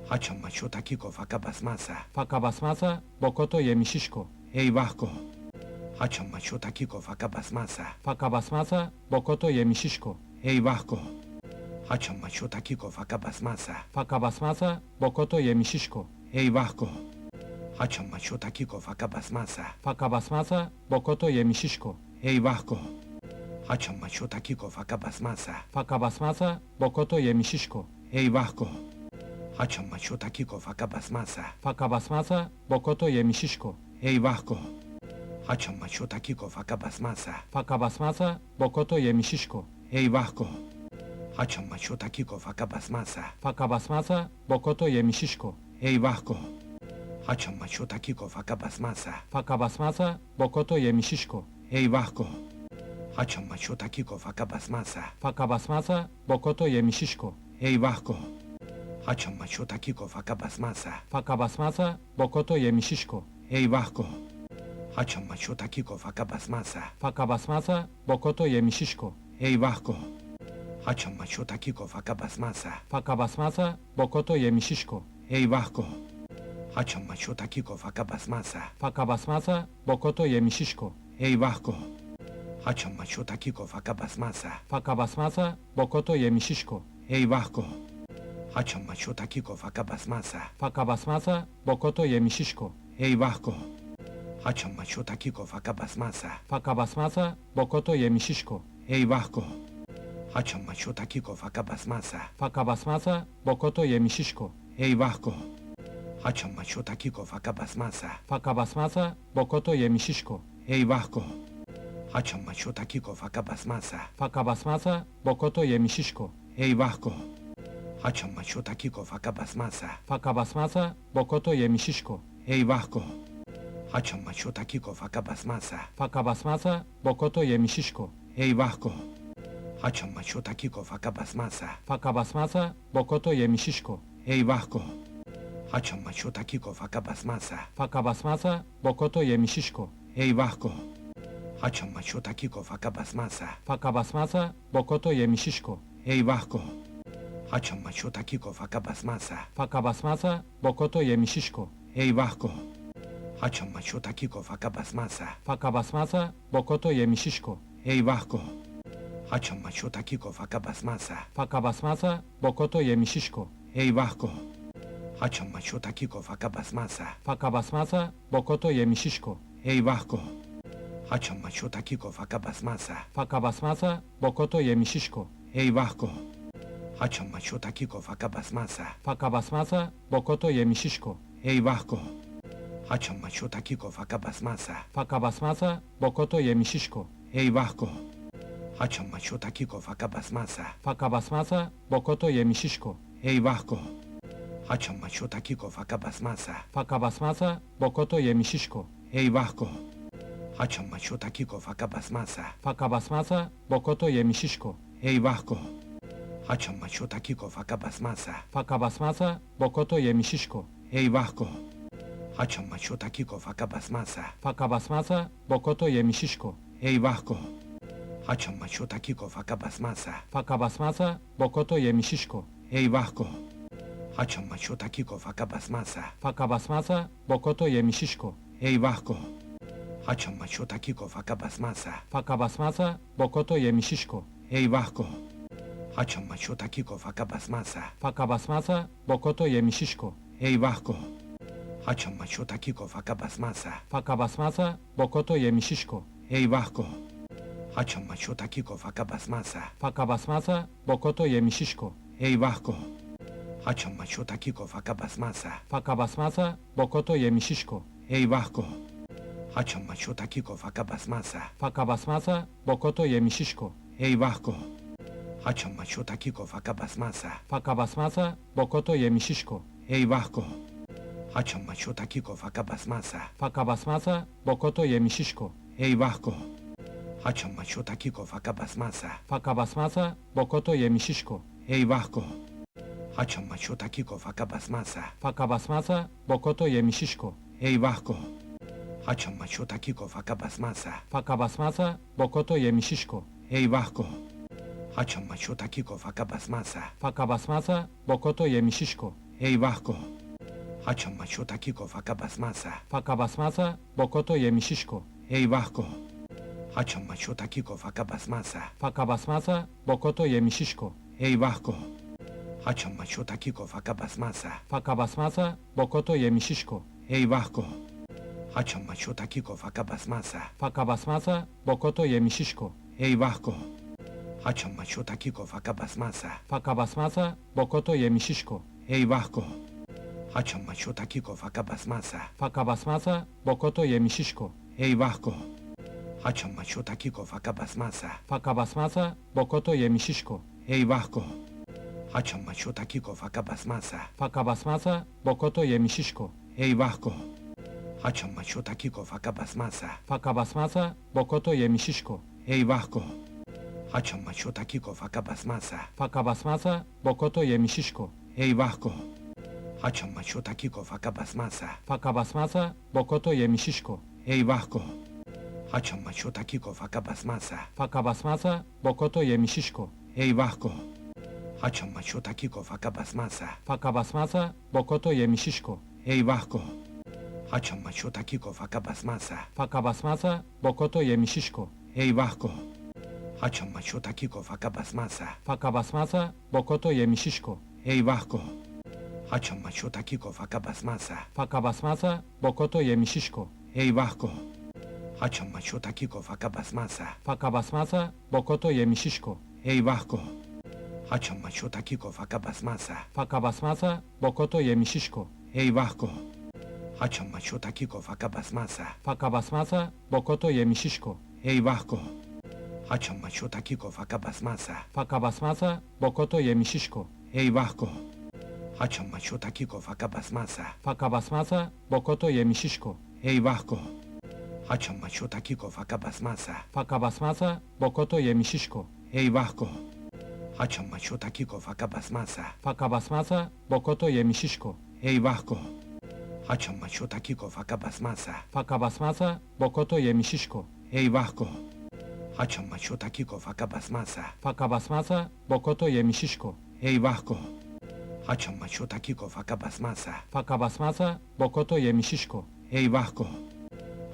Haçan maço takiko faka basmasa. Faka basmazsa bokoto yemi şişko. Eyvah ko. Haçan maço takiko faka basmasa. Faka basmazsa bokoto yemi şişko. Eyvah ko. Haçan maço takiko faka basmasa. Faka basmazsa bokoto yemi şişko. Eyvah ko. Haçan maço takiko faka basmasa. Faka basmazsa bokoto yemi şişko. Eyvah ko. Haçan maço takiko faka basmasa. Faka basmazsa bokoto yemi şişko. Eyvah ko. Haçan maço takiko faka basmasa. Faka basmazsa bokoto yemi şişko. Eyvah ko. Haçan maço takiko faka basmasa. Faka basmazsa bokoto yemi şişko. Eyvah ko. Haçan maço takiko faka basmasa. Faka basmazsa bokoto yemi şişko. Eyvah ko. Haçan maço takiko faka basmasa. Faka basmazsa bokoto yemi şişko. Eyvah ko. Haçan maço takiko faka basmasa. Faka basmazsa bokoto yemi şişko. Eyvah ko. Haçan maço takiko faka basmasa. Faka basmazsa bokoto yemi şişko. Eyvah ko. Haçan maço takiko faka basmasa. Faka basmazsa bokoto yemi şişko. Eyvah ko. Haçan maço takiko faka basmasa. Faka basmazsa bokoto yemi şişko. Eyvah ko. Haçan maço takiko faka basmasa. Faka basmazsa bokoto yemi şişko. Eyvah ko. Haçan maço takiko faka basmasa. Faka basmazsa bokoto yemi şişko. Eyvah ko. Haçan maço takiko faka basmasa. Faka basmazsa bokoto yemi şişko. Eyvah ko. Haçan maço takiko faka basmasa. Faka basmazsa bokoto yemi şişko. Eyvah ko. Haçan maço takiko faka basmasa. Faka basmazsa bokoto yemi şişko. Eyvah ko. Haçan maço takiko faka basmasa. Faka basmazsa bokoto yemi şişko. Eyvah ko. Haçan maço takiko faka basmasa. Faka basmazsa bokoto yemi şişko. Eyvah ko. Haçan maço takiko faka basmasa. Faka basmazsa bokoto yemi şişko. Eyvah ko. Haçan maço takiko faka basmasa. Faka basmazsa bokoto yemi şişko. Eyvah ko. Haçan maço takiko faka basmasa. Faka basmazsa bokoto yemi şişko. Eyvah ko. Haçan maço takiko faka basmasa. Faka basmazsa bokoto yemi şişko. Eyvah ko. Haçan maço takiko faka basmasa. Faka basmazsa bokoto yemi şişko. Eyvah ko. Haçan maço takiko faka basmasa. Faka basmazsa bokoto yemi şişko. Eyvah ko. Haçan maço takiko faka basmasa. Faka basmazsa bokoto yemi şişko. Eyvah ko. Haçan maço takiko faka basmasa. Faka basmazsa bokoto yemi şişko. Eyvah ko. Haçan maço takiko faka basmasa. Faka basmazsa bokoto yemi şişko. Eyvah ko. Haçan maço takiko faka basmasa. Faka basmazsa bokoto yemi şişko. Eyvah ko. Haçan maço takiko faka basmasa. Faka basmazsa bokoto yemi şişko. Eyvah ko. Haçan maço takiko faka basmasa. Faka basmazsa bokoto yemi şişko. Eyvah ko. Haçan maço takiko faka basmasa. Faka basmazsa bokoto yemi şişko. Eyvah ko. Haçan maço takiko faka basmasa. Faka basmazsa bokoto yemi şişko. Eyvah ko. Haçan maço takiko faka basmasa. Faka basmazsa bokoto yemi şişko. Eyvah ko. Haçan maço takiko faka basmasa. Faca basmazsa, bokoto yemişişko. Eyvahko. Haçan maço takiko faka basmasa. Faca basmazsa, bokoto yemişişko. Eyvahko. Haçan maço takiko faka basmasa. Faca basmazsa, bokoto yemişişko. Eyvahko. Haçan maço takiko faka basmasa. Faca basmazsa, bokoto yemişişko. Eyvahko. Haçan maço takiko faka basmasa. Faca basmazsa, bokoto yemişişko. Eyvahko. Haçan maço takiko faka basmasa. Faca basmazsa, bokoto yemişişko. Eyvahko. Haçan maço takiko faka basmasa. Faca basmazsa, bokoto yemişişko. Eyvahko. Haçan maço takiko faka basmasa. Faca basmazsa, bokoto yemişişko. Eyvahko. Haçan maço takiko faka basmasa. Faca basmazsa, bokoto yemişişko. Eyvahko. Haçan maço takiko faka basmasa. Faca basmazsa, bokoto yemişişko. Eyvahko. Haçan maço takiko faka basmasa. Faca basmazsa, bokoto yemişişko. Eyvahko. Haçan maço takiko faka basmasa. Faca basmazsa, bokoto yemişişko. Eyvahko. Haçan maço takiko faka basmasa. Faca basmazsa, bokoto yemişişko. Eyvahko. Haçan maço takiko faka basmasa. Faca basmazsa, bokoto yemişişko. Eyvahko. Haçan maço takiko faka basmasa. Faca basmazsa, bokoto yemişişko. Eyvahko. Haçan maço takiko faka basmasa. Faca basmazsa, bokoto yemişişko. Eyvahko. Haçan maço takiko faka basmasa. Faca basmazsa, bokoto yemişişko. Eyvahko. Haçan maço takiko faka basmasa. Faca basmazsa, bokoto yemişişko. Eyvahko. Haçan maço takiko faka basmasa. Faca basmazsa, bokoto yemişişko. Eyvahko. Haçan maço takiko faka basmasa. Faca basmazsa, bokoto yemişişko. Eyvahko. Haçan maço takiko faka basmasa. Faca basmazsa, bokoto yemişişko. Eyvahko. Haçan maço takiko faka basmasa. Faca basmazsa, bokoto yemişişko. Eyvahko. Haçan maço takiko faka basmasa. Faca basmazsa, bokoto yemişişko. Eyvahko. Haçan maço takiko faka basmasa. Faca basmazsa, bokoto yemişişko. Eyvahko. Haçan maço takiko faka basmasa. Faca basmazsa, bokoto yemişişko. Eyvahko. Haçan maço takiko faka basmasa. Faca basmazsa, bokoto yemişişko. Eyvahko. Haçan maço takiko faka basmasa. Faca basmazsa, bokoto yemişişko. Eyvahko. Haçan maço takiko faka basmasa. Faca basmazsa, bokoto yemişişko. Eyvahko. Haçan maço takiko faka basmasa. Faca basmazsa, bokoto yemişişko. Eyvahko. Haçan maço takiko faka basmasa. Faca basmazsa, bokoto yemişişko. Eyvahko. Haçan maço takiko faka basmasa. Faca basmazsa, bokoto yemişişko. Eyvahko. Haçan maço takiko faka basmasa. Faca basmazsa, bokoto yemişişko. Eyvahko. Haçan maço takiko faka basmasa. Faca basmazsa, bokoto yemişişko. Eyvahko. Haçan maço takiko faka basmasa. Faca basmazsa, bokoto yemişişko. Eyvahko. Haçan maço takiko faka basmasa. Faca basmazsa, bokoto yemişişko. Eyvahko. Haçan maço takiko faka basmasa. Faca basmazsa, bokoto yemişişko. Eyvahko. Haçan maço takiko faka basmasa. Faca basmazsa, bokoto yemişişko. Eyvahko. Haçan maço takiko faka basmasa. Faca basmazsa, bokoto yemişişko. Eyvahko. Haçan maço takiko faka basmasa. Faca basmazsa, bokoto yemişişko. Eyvahko. Haçan maço takiko faka basmasa. Faca basmazsa, bokoto yemişişko. Eyvahko. Haçan maço takiko faka basmasa. Faca basmazsa, bokoto yemişişko. Eyvahko. Haçan maço takiko faka basmasa. Faca basmazsa, bokoto yemişişko. Eyvahko.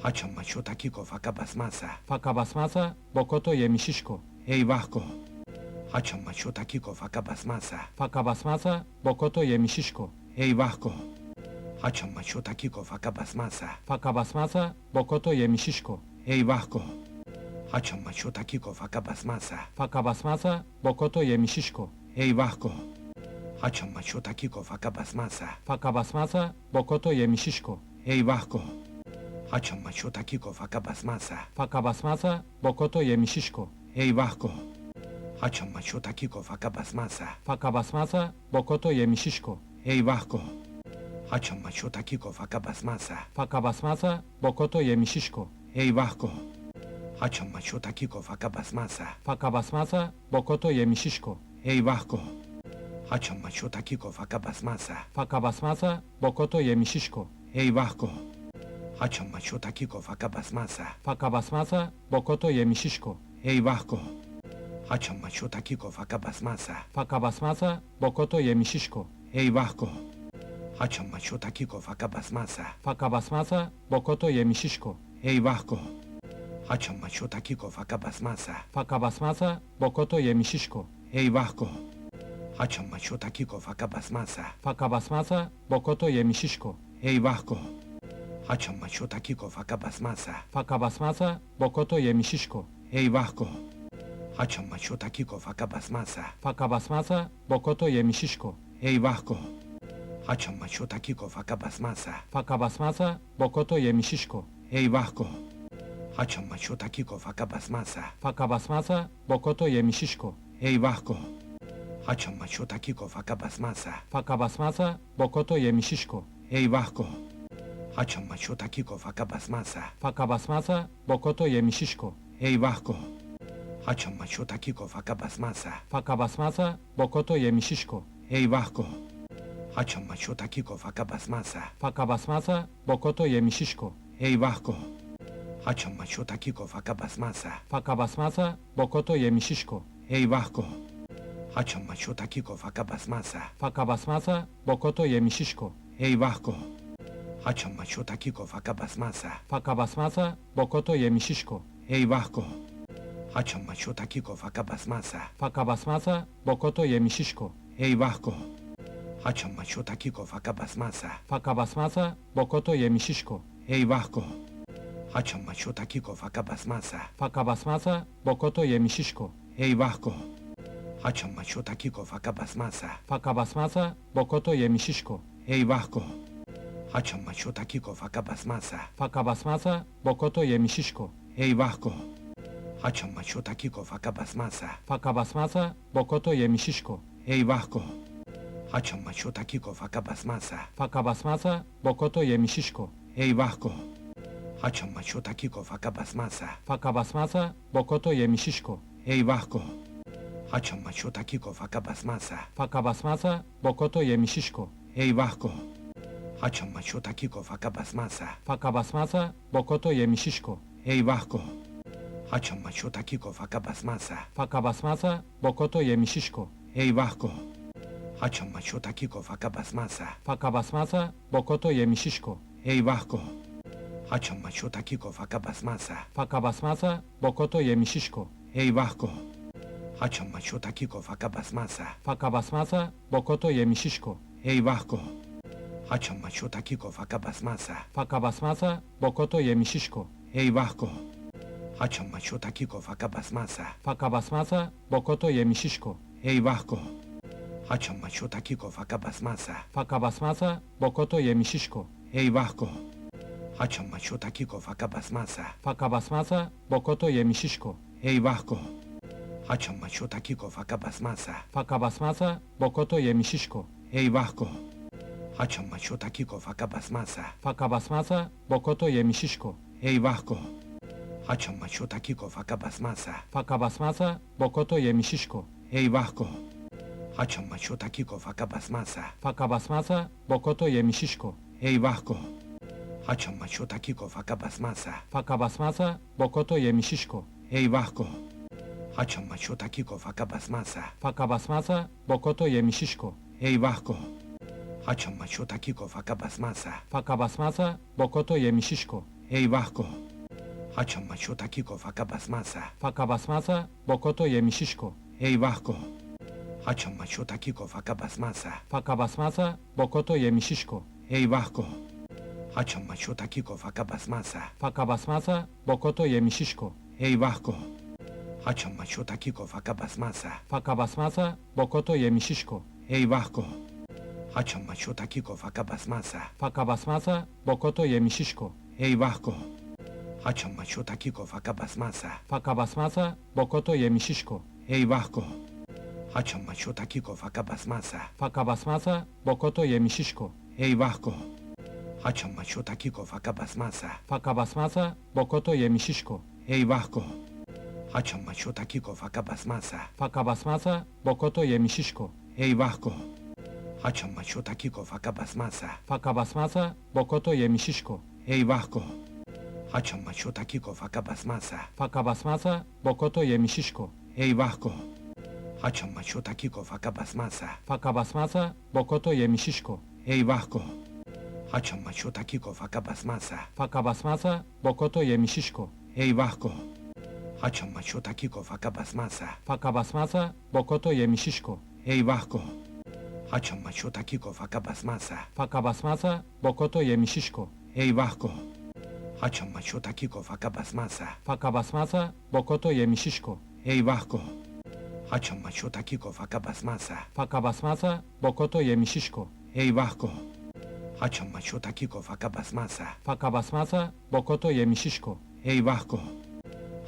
Haçan maço takiko faka basmasa. Faca basmazsa, bokoto yemişişko. Eyvahko. Haçan maço takiko faka basmasa. Faca basmazsa, bokoto yemişişko. Eyvahko. Haçan maço takiko faka basmasa. Faca basmazsa, bokoto yemişişko. Eyvahko. Haçan maço takiko faka basmasa. Faca basmazsa, bokoto yemişişko. Eyvahko. Haçan maço takiko faka basmasa. Faca basmazsa, bokoto yemişişko. Eyvahko. Haçan maço takiko faka basmasa. Faca basmazsa, bokoto yemişişko. Eyvahko. Haçan maço takiko faka basmasa. Faca basmazsa, bokoto yemişişko. Eyvahko. Haçan maço takiko faka basmasa. Faca basmazsa, bokoto yemişişko. Eyvahko. Haçan maço takiko faka basmasa. Faca basmazsa, bokoto yemişişko. eyvah ko. Haçan maço takiko faka basmasa. Faka basmazsa bokoto yemişişko. Eyvah ko. Haçan maço takiko faka basmasa. Faka basmazsa bokoto yemişişko. Eyvah ko. Haçan maço takiko faka basmasa. Faka basmazsa bokoto yemişişko. Eyvah ko. Haçan maço takiko faka basmasa. Faka basmazsa bokoto yemişişko. Eyvah ko. Haçan maço takiko faka basmasa. Faka basmazsa bokoto yemişişko. Eyvah ko. Haçan maço takiko faka basmasa. Faka basmazsa bokoto yemişişko. Eyvah ko. Haçan maço takiko faka basmasa. Faka basmazsa bokoto yemişişko. Eyvah ko. Haçan maço takiko faka basmasa. Faka basmazsa bokoto yemişişko. Eyvah ko. Haçan maço takiko faka basmasa. Faka basmazsa bokoto yemişişko. Eyvah ko. Haçan maço takiko faka basmasa. Faka basmazsa bokoto yemişişko. Eyvah ko. Haçan maço takiko faka basmasa. Faka basmazsa bokoto yemişişko. Eyvah ko. Haçan maço takiko faka basmasa. Faka basmazsa bokoto yemişişko. Eyvah ko. Haçan maço takiko faka basmasa. Faka basmazsa bokoto yemişişko. Eyvah ko. Haçan maço takiko faka basmasa. Faka basmazsa bokoto yemişişko. Eyvah ko. Haçan maço takiko faka basmasa. Faka basmazsa bokoto yemişişko. Eyvah ko. Haçan maço takiko faka basmasa. Faka basmazsa bokoto yemişişko. Eyvah ko. Haçan maço takiko faka basmasa. Faka basmazsa bokoto yemişişko. Eyvah ko. Haçan maço takiko faka basmasa. Faka basmazsa bokoto yemişişko. Eyvah ko. Haçan maço takiko faka basmasa. Faka basmazsa bokoto yemişişko. Eyvah ko. Haçan maço takiko faka basmasa. Faka basmazsa bokoto yemişişko. Eyvah ko. Haçan maço takiko faka basmasa. Faka basmazsa bokoto yemişişko. Eyvah ko. Haçan maço takiko faka basmasa. Faka basmazsa bokoto yemişişko. Eyvah ko. Haçan maço takiko faka basmasa. Faka basmazsa bokoto yemişişko. Eyvah ko. Haçan maço takiko faka basmasa. Faka basmazsa bokoto yemişişko. Eyvah ko. Haçan maço takiko faka basmasa. Faka basmazsa bokoto yemişişko. Eyvah ko. Haçan maço takiko faka basmasa. Faka basmazsa bokoto yemişişko. Eyvah ko. Haçan maço takiko faka basmasa. Faka basmazsa bokoto yemişişko. Eyvah ko. Haçan maço takiko faka basmasa. Faka basmazsa bokoto yemişişko. Eyvah ko. Haçan maço takiko faka basmasa. Faka basmazsa bokoto yemişişko. Eyvah ko. Haçan maço takiko faka basmasa. Faka basmazsa bokoto yemişişko. Eyvah ko. Haçan maço takiko faka basmasa. Faka basmazsa bokoto yemişişko. Eyvah ko. Haçan maço takiko faka basmasa. Faka basmazsa bokoto yemişişko. Eyvah ko. Haçan maço takiko faka basmasa. Faka basmazsa bokoto yemişişko. Eyvah ko. Haçan maço takiko faka basmasa. Faka basmazsa bokoto yemişişko. Eyvah ko. Haçan maço takiko faka basmasa. Faka basmazsa bokoto yemişişko. Eyvah ko. Haçan maço takiko faka basmasa. Faka basmazsa bokoto yemişişko. Eyvah ko. Haçan maço takiko faka basmasa. Faka basmazsa bokoto yemişişko. Eyvah ko. Haçan maço takiko faka basmasa. Faka basmazsa bokoto yemişişko. Eyvah ko. Haçan maço takiko faka basmasa. Faka basmazsa bokoto yemişişko. Eyvah ko. Haçan maço takiko faka basmasa. Faka basmazsa bokoto yemişişko. Eyvah ko. Haçan maço takiko faka basmasa. Faka basmazsa bokoto yemişişko. Eyvah ko. Haçan maço takiko faka basmasa. Faka basmazsa bokoto yemişişko. Eyvah ko. Haçan maço takiko faka basmasa. Faka basmazsa bokoto yemişişko. Eyvah ko. Haçan maço takiko faka basmasa. Faka basmazsa bokoto yemişişko. Eyvah ko. Haçan maço takiko faka basmasa. Faka basmazsa bokoto yemişişko. Eyvah ko. Haçan maço takiko faka basmasa. Faka basmazsa bokoto yemişişko. Eyvah ko. Haçan maço takiko faka basmasa. Faka basmazsa bokoto yemişişko. Eyvah ko. Haçan maço takiko faka basmasa. Faka basmazsa bokoto yemişişko. Eyvah ko. Haçan maço takiko faka basmasa. Faka basmazsa bokoto yemişişko. Eyvah ko. Haçan maço takiko faka basmasa. Faka basmazsa bokoto yemişişko. Eyvah ko. Haçan maço takiko faka basmasa. Faca basmasa, bokoto yemişişko. Eyvahko. Haçan maço takiko faka basmasa. Faca basmasa, bokoto yemişişko. Eyvahko. Haçan maço takiko faka basmasa. Faca basmasa, bokoto yemişişko. Eyvahko. Haçan maço takiko faka basmasa. Faca basmasa, bokoto yemişişko. Eyvahko. Haçan maço takiko faka basmasa. Faca basmasa, bokoto yemişişko. Eyvahko. Haçan maço takiko faka basmasa. Faca basmasa, bokoto yemişişko. Eyvahko. Haçan maço takiko faka basmasa. Faca basmasa, bokoto yemişişko. Eyvahko. Haçan maço takiko faka basmasa. Faca basmasa, bokoto yemişişko. Eyvahko. Haçan maço takiko faka basmasa. Faca basmasa, bokoto yemişişko. Eyvahko. Haçan maço takiko faka basmasa. Faca basmasa, bokoto yemişişko. Eyvahko.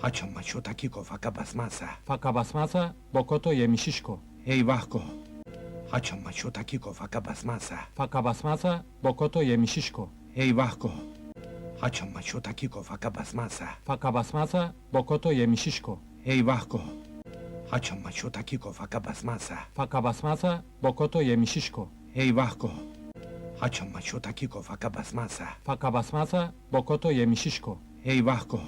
Haçan maço takiko faka basmasa. Faca basmasa, bokoto yemişişko. Eyvahko. Haçan maço takiko faka basmasa. Faca basmasa, bokoto yemişişko. Eyvahko. Haçan maço takiko faka basmasa. Faca basmasa, bokoto yemişişko. Eyvahko. Haçan maço takiko faka basmasa. Faca basmasa, bokoto yemişişko. Eyvahko. Haçan maço takiko faka basmasa. Faca basmasa, bokoto yemişişko. Eyvahko.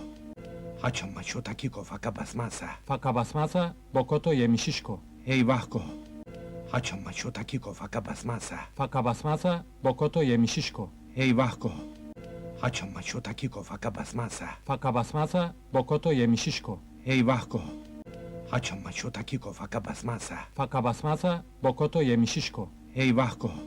Haçan maço takiko faka basmasa. Faca basmasa, bokoto yemişişko. Eyvahko. Haçan maço takiko faka basmasa. Faca basmasa, bokoto yemişişko. Eyvahko. Haçan maço takiko faka basmasa. Faca basmasa, bokoto yemişişko. Eyvahko. Haçan maço takiko faka basmasa. Faca basmasa, bokoto yemişişko. Eyvahko.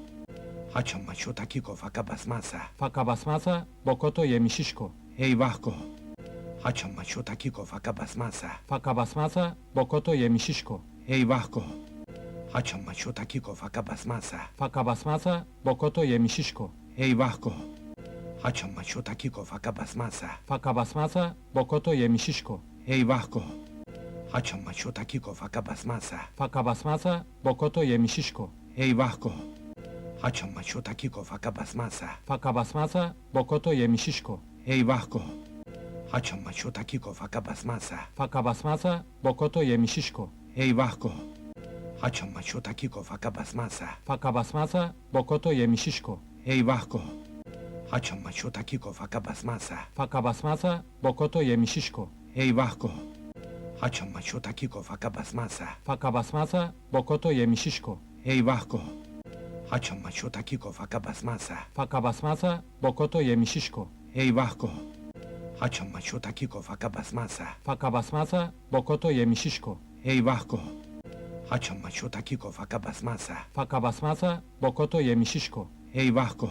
Haçan maço takiko faka basmasa. Faca basmasa, bokoto yemişişko. Eyvahko. Haçan maço takiko faka basmasa. Faca basmasa, bokoto yemişişko. Eyvahko. Haçan maço takiko faka basmasa. Faca basmasa, bokoto yemişişko. Eyvahko. Haçan maço takiko faka basmasa. Faca basmasa, bokoto yemişişko. Eyvahko. Haçan maço takiko faka basmasa. Faca basmasa, bokoto yemişişko. Eyvahko. Haçan maço takiko faka basmasa. Faca basmasa, bokoto yemişişko. Eyvahko. Haçan maço takiko faka basmasa. Faca basmasa, bokoto yemişişko. Eyvahko. Haçan maço takiko faka basmasa. Faca basmasa, bokoto yemişişko. Eyvahko. Haçan maço takiko faka basmasa. Faca basmasa, bokoto yemişişko. Eyvahko. Haçan maço takiko faka basmasa. Faca basmasa, bokoto yemişişko. Eyvahko. Haçan maço takiko faka basmasa. Faca basmasa, bokoto yemişişko. Eyvahko. Haçan maço takiko faka basmasa. Faca basmasa, bokoto yemişişko. Eyvahko. Haçan maço takiko faka basmasa. Faca basmasa, bokoto yemişişko. Eyvahko. Haçan maço takiko faka basmasa. Faca basmasa, bokoto yemişişko. Eyvahko.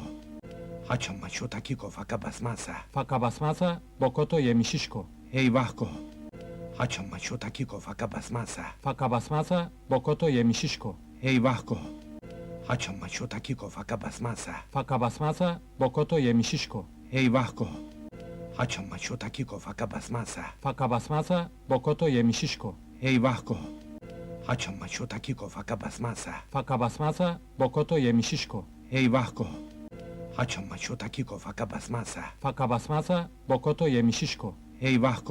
Haçan maço takiko faka basmasa. Faca basmasa, bokoto yemişişko. Eyvahko. Haçan maço takiko faka basmasa. Faca basmasa, bokoto yemişişko. Eyvahko. Haçan maço takiko faka basmasa. Faca basmasa, bokoto yemişişko. Eyvahko. Haçan maço takiko faka basmasa. Faca basmasa, bokoto yemişişko. Eyvahko. Haçan maço takiko faka basmasa. Faca basmasa, bokoto yemişişko. Eyvahko.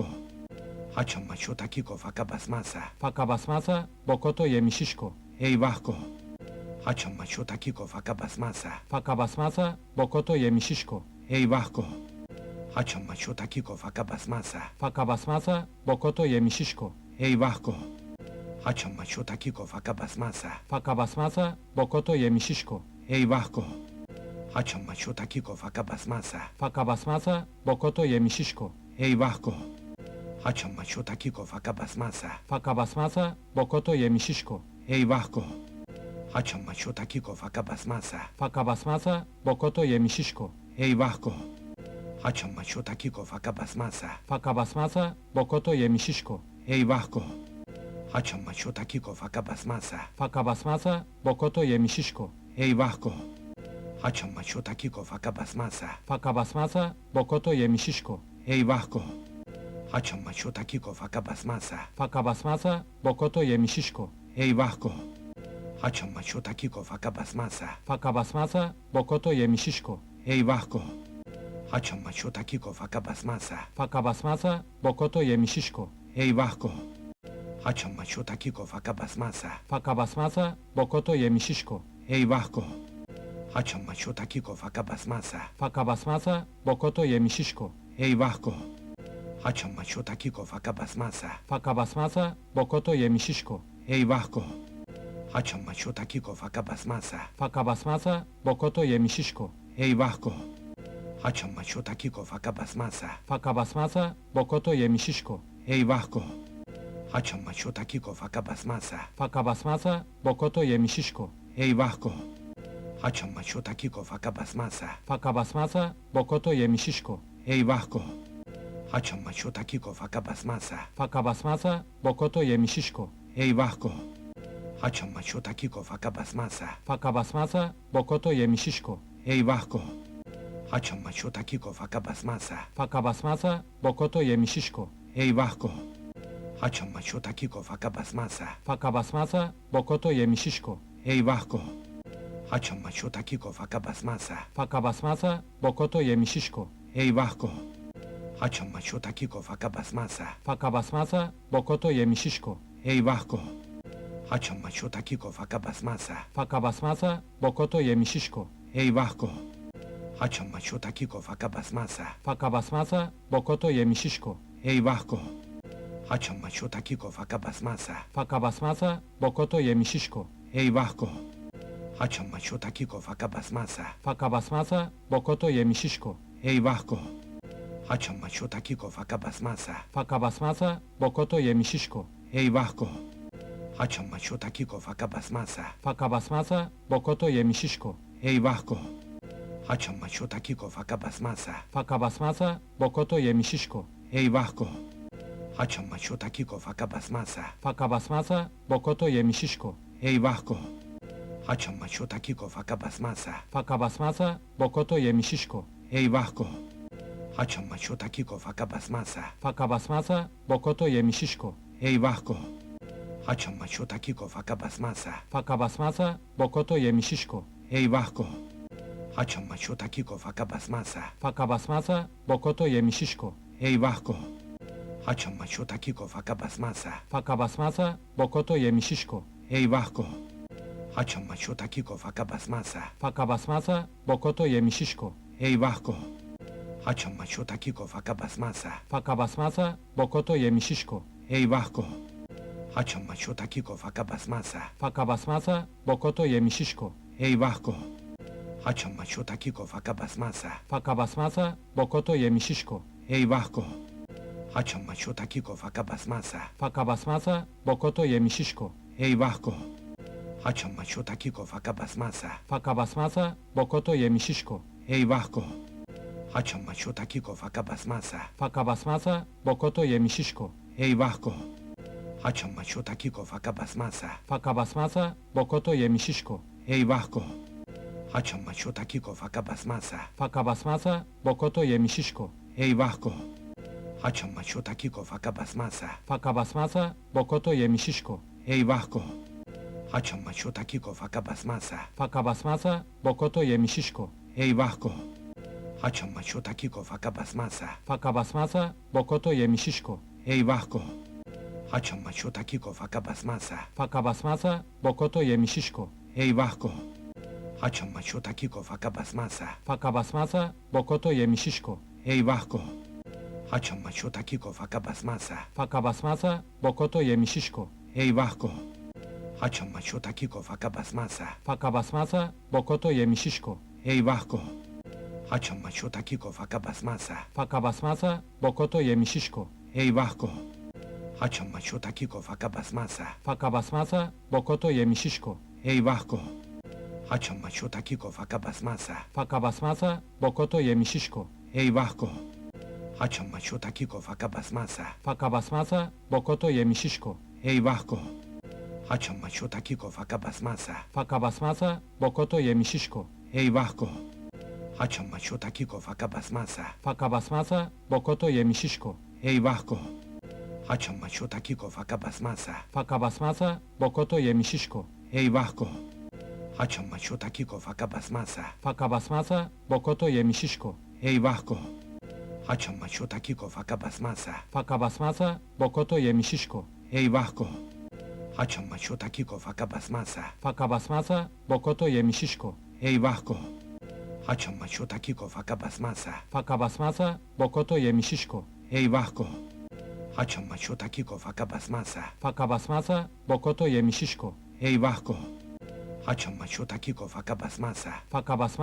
Haçan maço takiko faka basmasa. Faca basmasa, bokoto yemişişko. Eyvahko. Haçan maço takiko faka basmasa. Faca basmasa, bokoto yemişişko. Eyvahko. Haçan maço takiko faka basmasa. Faca basmasa, bokoto yemişişko. Eyvahko. Haçan maço takiko faka basmasa. Faca basmasa, bokoto yemişişko. Eyvahko. Haçan maço takiko faka basmasa. Faca basmasa, bokoto yemişişko. Eyvahko. Haçan maço takiko faka basmasa. Faca basmasa, bokoto yemişişko. Eyvahko. Haçan maço takiko faka basmasa. Faca basmasa, bokoto yemişişko. Eyvahko. Haçan maço takiko faka basmasa. Faca basmasa, bokoto yemişişko. Eyvahko. Haçan maço takiko faka basmasa. Faca basmasa, bokoto yemişişko. Eyvahko. Haçan maço takiko faka basmasa. Faca basmasa, bokoto yemişişko. Eyvahko. Haçan maço takiko faka basmasa. Faca basmasa, bokoto yemişişko. Eyvahko. Haçan maço takiko faka basmasa. Faca basmasa, bokoto yemişişko. Eyvahko. Haçan maço takiko faka basmasa. Faca basmasa, bokoto yemişişko. Eyvah ko. Haçan maço takiko faka basmasa. Faka basmazsa bokoto yemişişko. Eyvah ko. Haçan maço takiko faka basmasa. Faka basmazsa bokoto yemişişko. Eyvah ko. Haçan maço takiko faka basmasa. Faka basmazsa bokoto yemişişko. Eyvah ko. Haçan maço takiko faka basmasa. Faka basmazsa bokoto yemişişko. Eyvah ko. Haçan maço takiko faka basmasa. Faka basmazsa bokoto yemişişko. Eyvah ko. Haçan maço takiko faka basmasa. Faka basmazsa bokoto yemişişko. Eyvah ko. Haçan maço takiko faka basmasa. Faka basmazsa bokoto yemişişko. Eyvah ko. Haçan maço takiko faka basmasa. Faka basmazsa bokoto yemişişko. Eyvah ko. Haçan maço takiko faka basmasa. Faka basmazsa bokoto yemişişko. Eyvah ko. Haçan maço takiko faka basmasa. Faka basmazsa bokoto yemişişko. Eyvah ko. Haçan maço takiko faka basmasa. Faka basmazsa bokoto yemişişko. Eyvah ko. Haçan maço takiko faka basmasa. Faka basmazsa bokoto yemişişko. Eyvah ko. Haçan maço takiko faka basmasa. Faka basmazsa bokoto yemişişko. Eyvah ko. Haçan maço takiko faka basmasa. Faka basmazsa bokoto yemişişko. Eyvah ko. Haçan maço takiko faka basmasa. Faka basmazsa bokoto yemişişko. Eyvah ko. Haçan maço takiko faka basmasa. Faka basmazsa bokoto yemişişko. Eyvah ko. Haçan maço takiko faka basmasa. Faka basmazsa bokoto yemişişko. Eyvah ko. Haçan maço takiko faka basmasa. Faka basmazsa bokoto yemişişko. Eyvah ko. Haçan maço takiko faka basmasa. Faka basmazsa bokoto yemişişko. Eyvah ko. Haçan maço takiko faka basmasa. Faka basmazsa bokoto yemişişko. Eyvah ko. Haçan maço takiko faka basmasa. Faka basmazsa bokoto yemişişko. Eyvah ko. Haçan maço takiko faka basmasa. Faka basmazsa bokoto yemişişko. Eyvah ko. Haçan maço takiko faka basmasa. Faka basmazsa bokoto yemişişko. Eyvah ko. Haçan maço takiko faka basmasa. Faka basmazsa bokoto yemişişko. Eyvah ko. Haçan maço takiko faka basmasa. Faka basmazsa bokoto yemişişko. Eyvah ko. Haçan maço takiko faka basmasa. Faka basmazsa bokoto yemişişko. Eyvah ko. Haçan maço takiko faka basmasa. Faka basmazsa bokoto yemişişko. Eyvah ko. Haçan maço takiko faka basmasa. Faka basmazsa bokoto yemişişko. Eyvah ko. Haçan maço takiko faka basmasa. Faka basmazsa bokoto yemişişko. Eyvah ko. Haçan maço takiko faka basmasa. Faka basmazsa bokoto yemişişko. Eyvah ko. Haçan maço takiko faka basmasa. Faka basmazsa bokoto yemişişko. Eyvah ko. Haçan maço takiko faka basmasa. Faka basmazsa bokoto yemişişko. Eyvah ko. Haçan maço takiko faka basmasa. Faka basmazsa bokoto yemişişko. Eyvah ko. Haçan maço takiko faka basmasa. Faka basmazsa bokoto yemişişko. Eyvah ko. Haçan maço takiko faka basmasa. Faka basmazsa bokoto yemişişko. Eyvah ko. Haçan maço takiko faka basmasa. Faka basmazsa bokoto yemişişko. Eyvah ko. Haçan maço takiko faka basmasa. Faka basmazsa bokoto yemişişko. Eyvah ko. Haçan maço takiko faka basmasa. Faka basmazsa bokoto yemişişko. Eyvah ko. Haçan maço takiko faka basmasa. Faka basmazsa bokoto yemişişko. Eyvah ko. Haçan maço takiko faka basmasa. Faka basmazsa bokoto yemişişko. Eyvah ko. Haçan maço takiko faka basmasa. Faka basmazsa bokoto yemişişko. Eyvah ko. Haçan maço takiko faka basmasa. Faka basmazsa bokoto yemişişko. Eyvah ko. Haçan maço takiko faka basmasa. Faka basmazsa bokoto yemişişko. Eyvah ko. Haçan maço takiko faka basmasa. Faka basmazsa bokoto yemişişko. Eyvah ko. Haçan maço takiko faka basmasa. Faka basmazsa bokoto yemişişko. Eyvah ko. Haçan maço takiko faka basmasa. Faka basmazsa bokoto yemişişko. Eyvah ko. Haçan maço takiko faka basmasa. Faka basmazsa bokoto yemişişko. Eyvah ko. Haçan maço takiko faka basmasa. Faka basmazsa bokoto yemişişko. Eyvah ko. Haçan maço takiko faka basmasa. Faka basmazsa bokoto yemişişko. Eyvah ko. Haçan maço takiko faka basmasa. Faka basmazsa bokoto yemişişko. Eyvah ko. Haçan maço takiko faka basmasa. Faca basmazsa, bokoto yemi şişko. Eyvahko. Haçan maço takiko faka basmasa. Faca basmazsa, bokoto yemi şişko. Eyvahko. Haçan maço takiko faka basmasa. Faca basmazsa, bokoto yemi şişko. Eyvahko. Haçan maço takiko faka basmasa. Faca basmazsa, bokoto yemi şişko. Eyvahko. Haçan maço takiko faka basmasa. Faca basmazsa,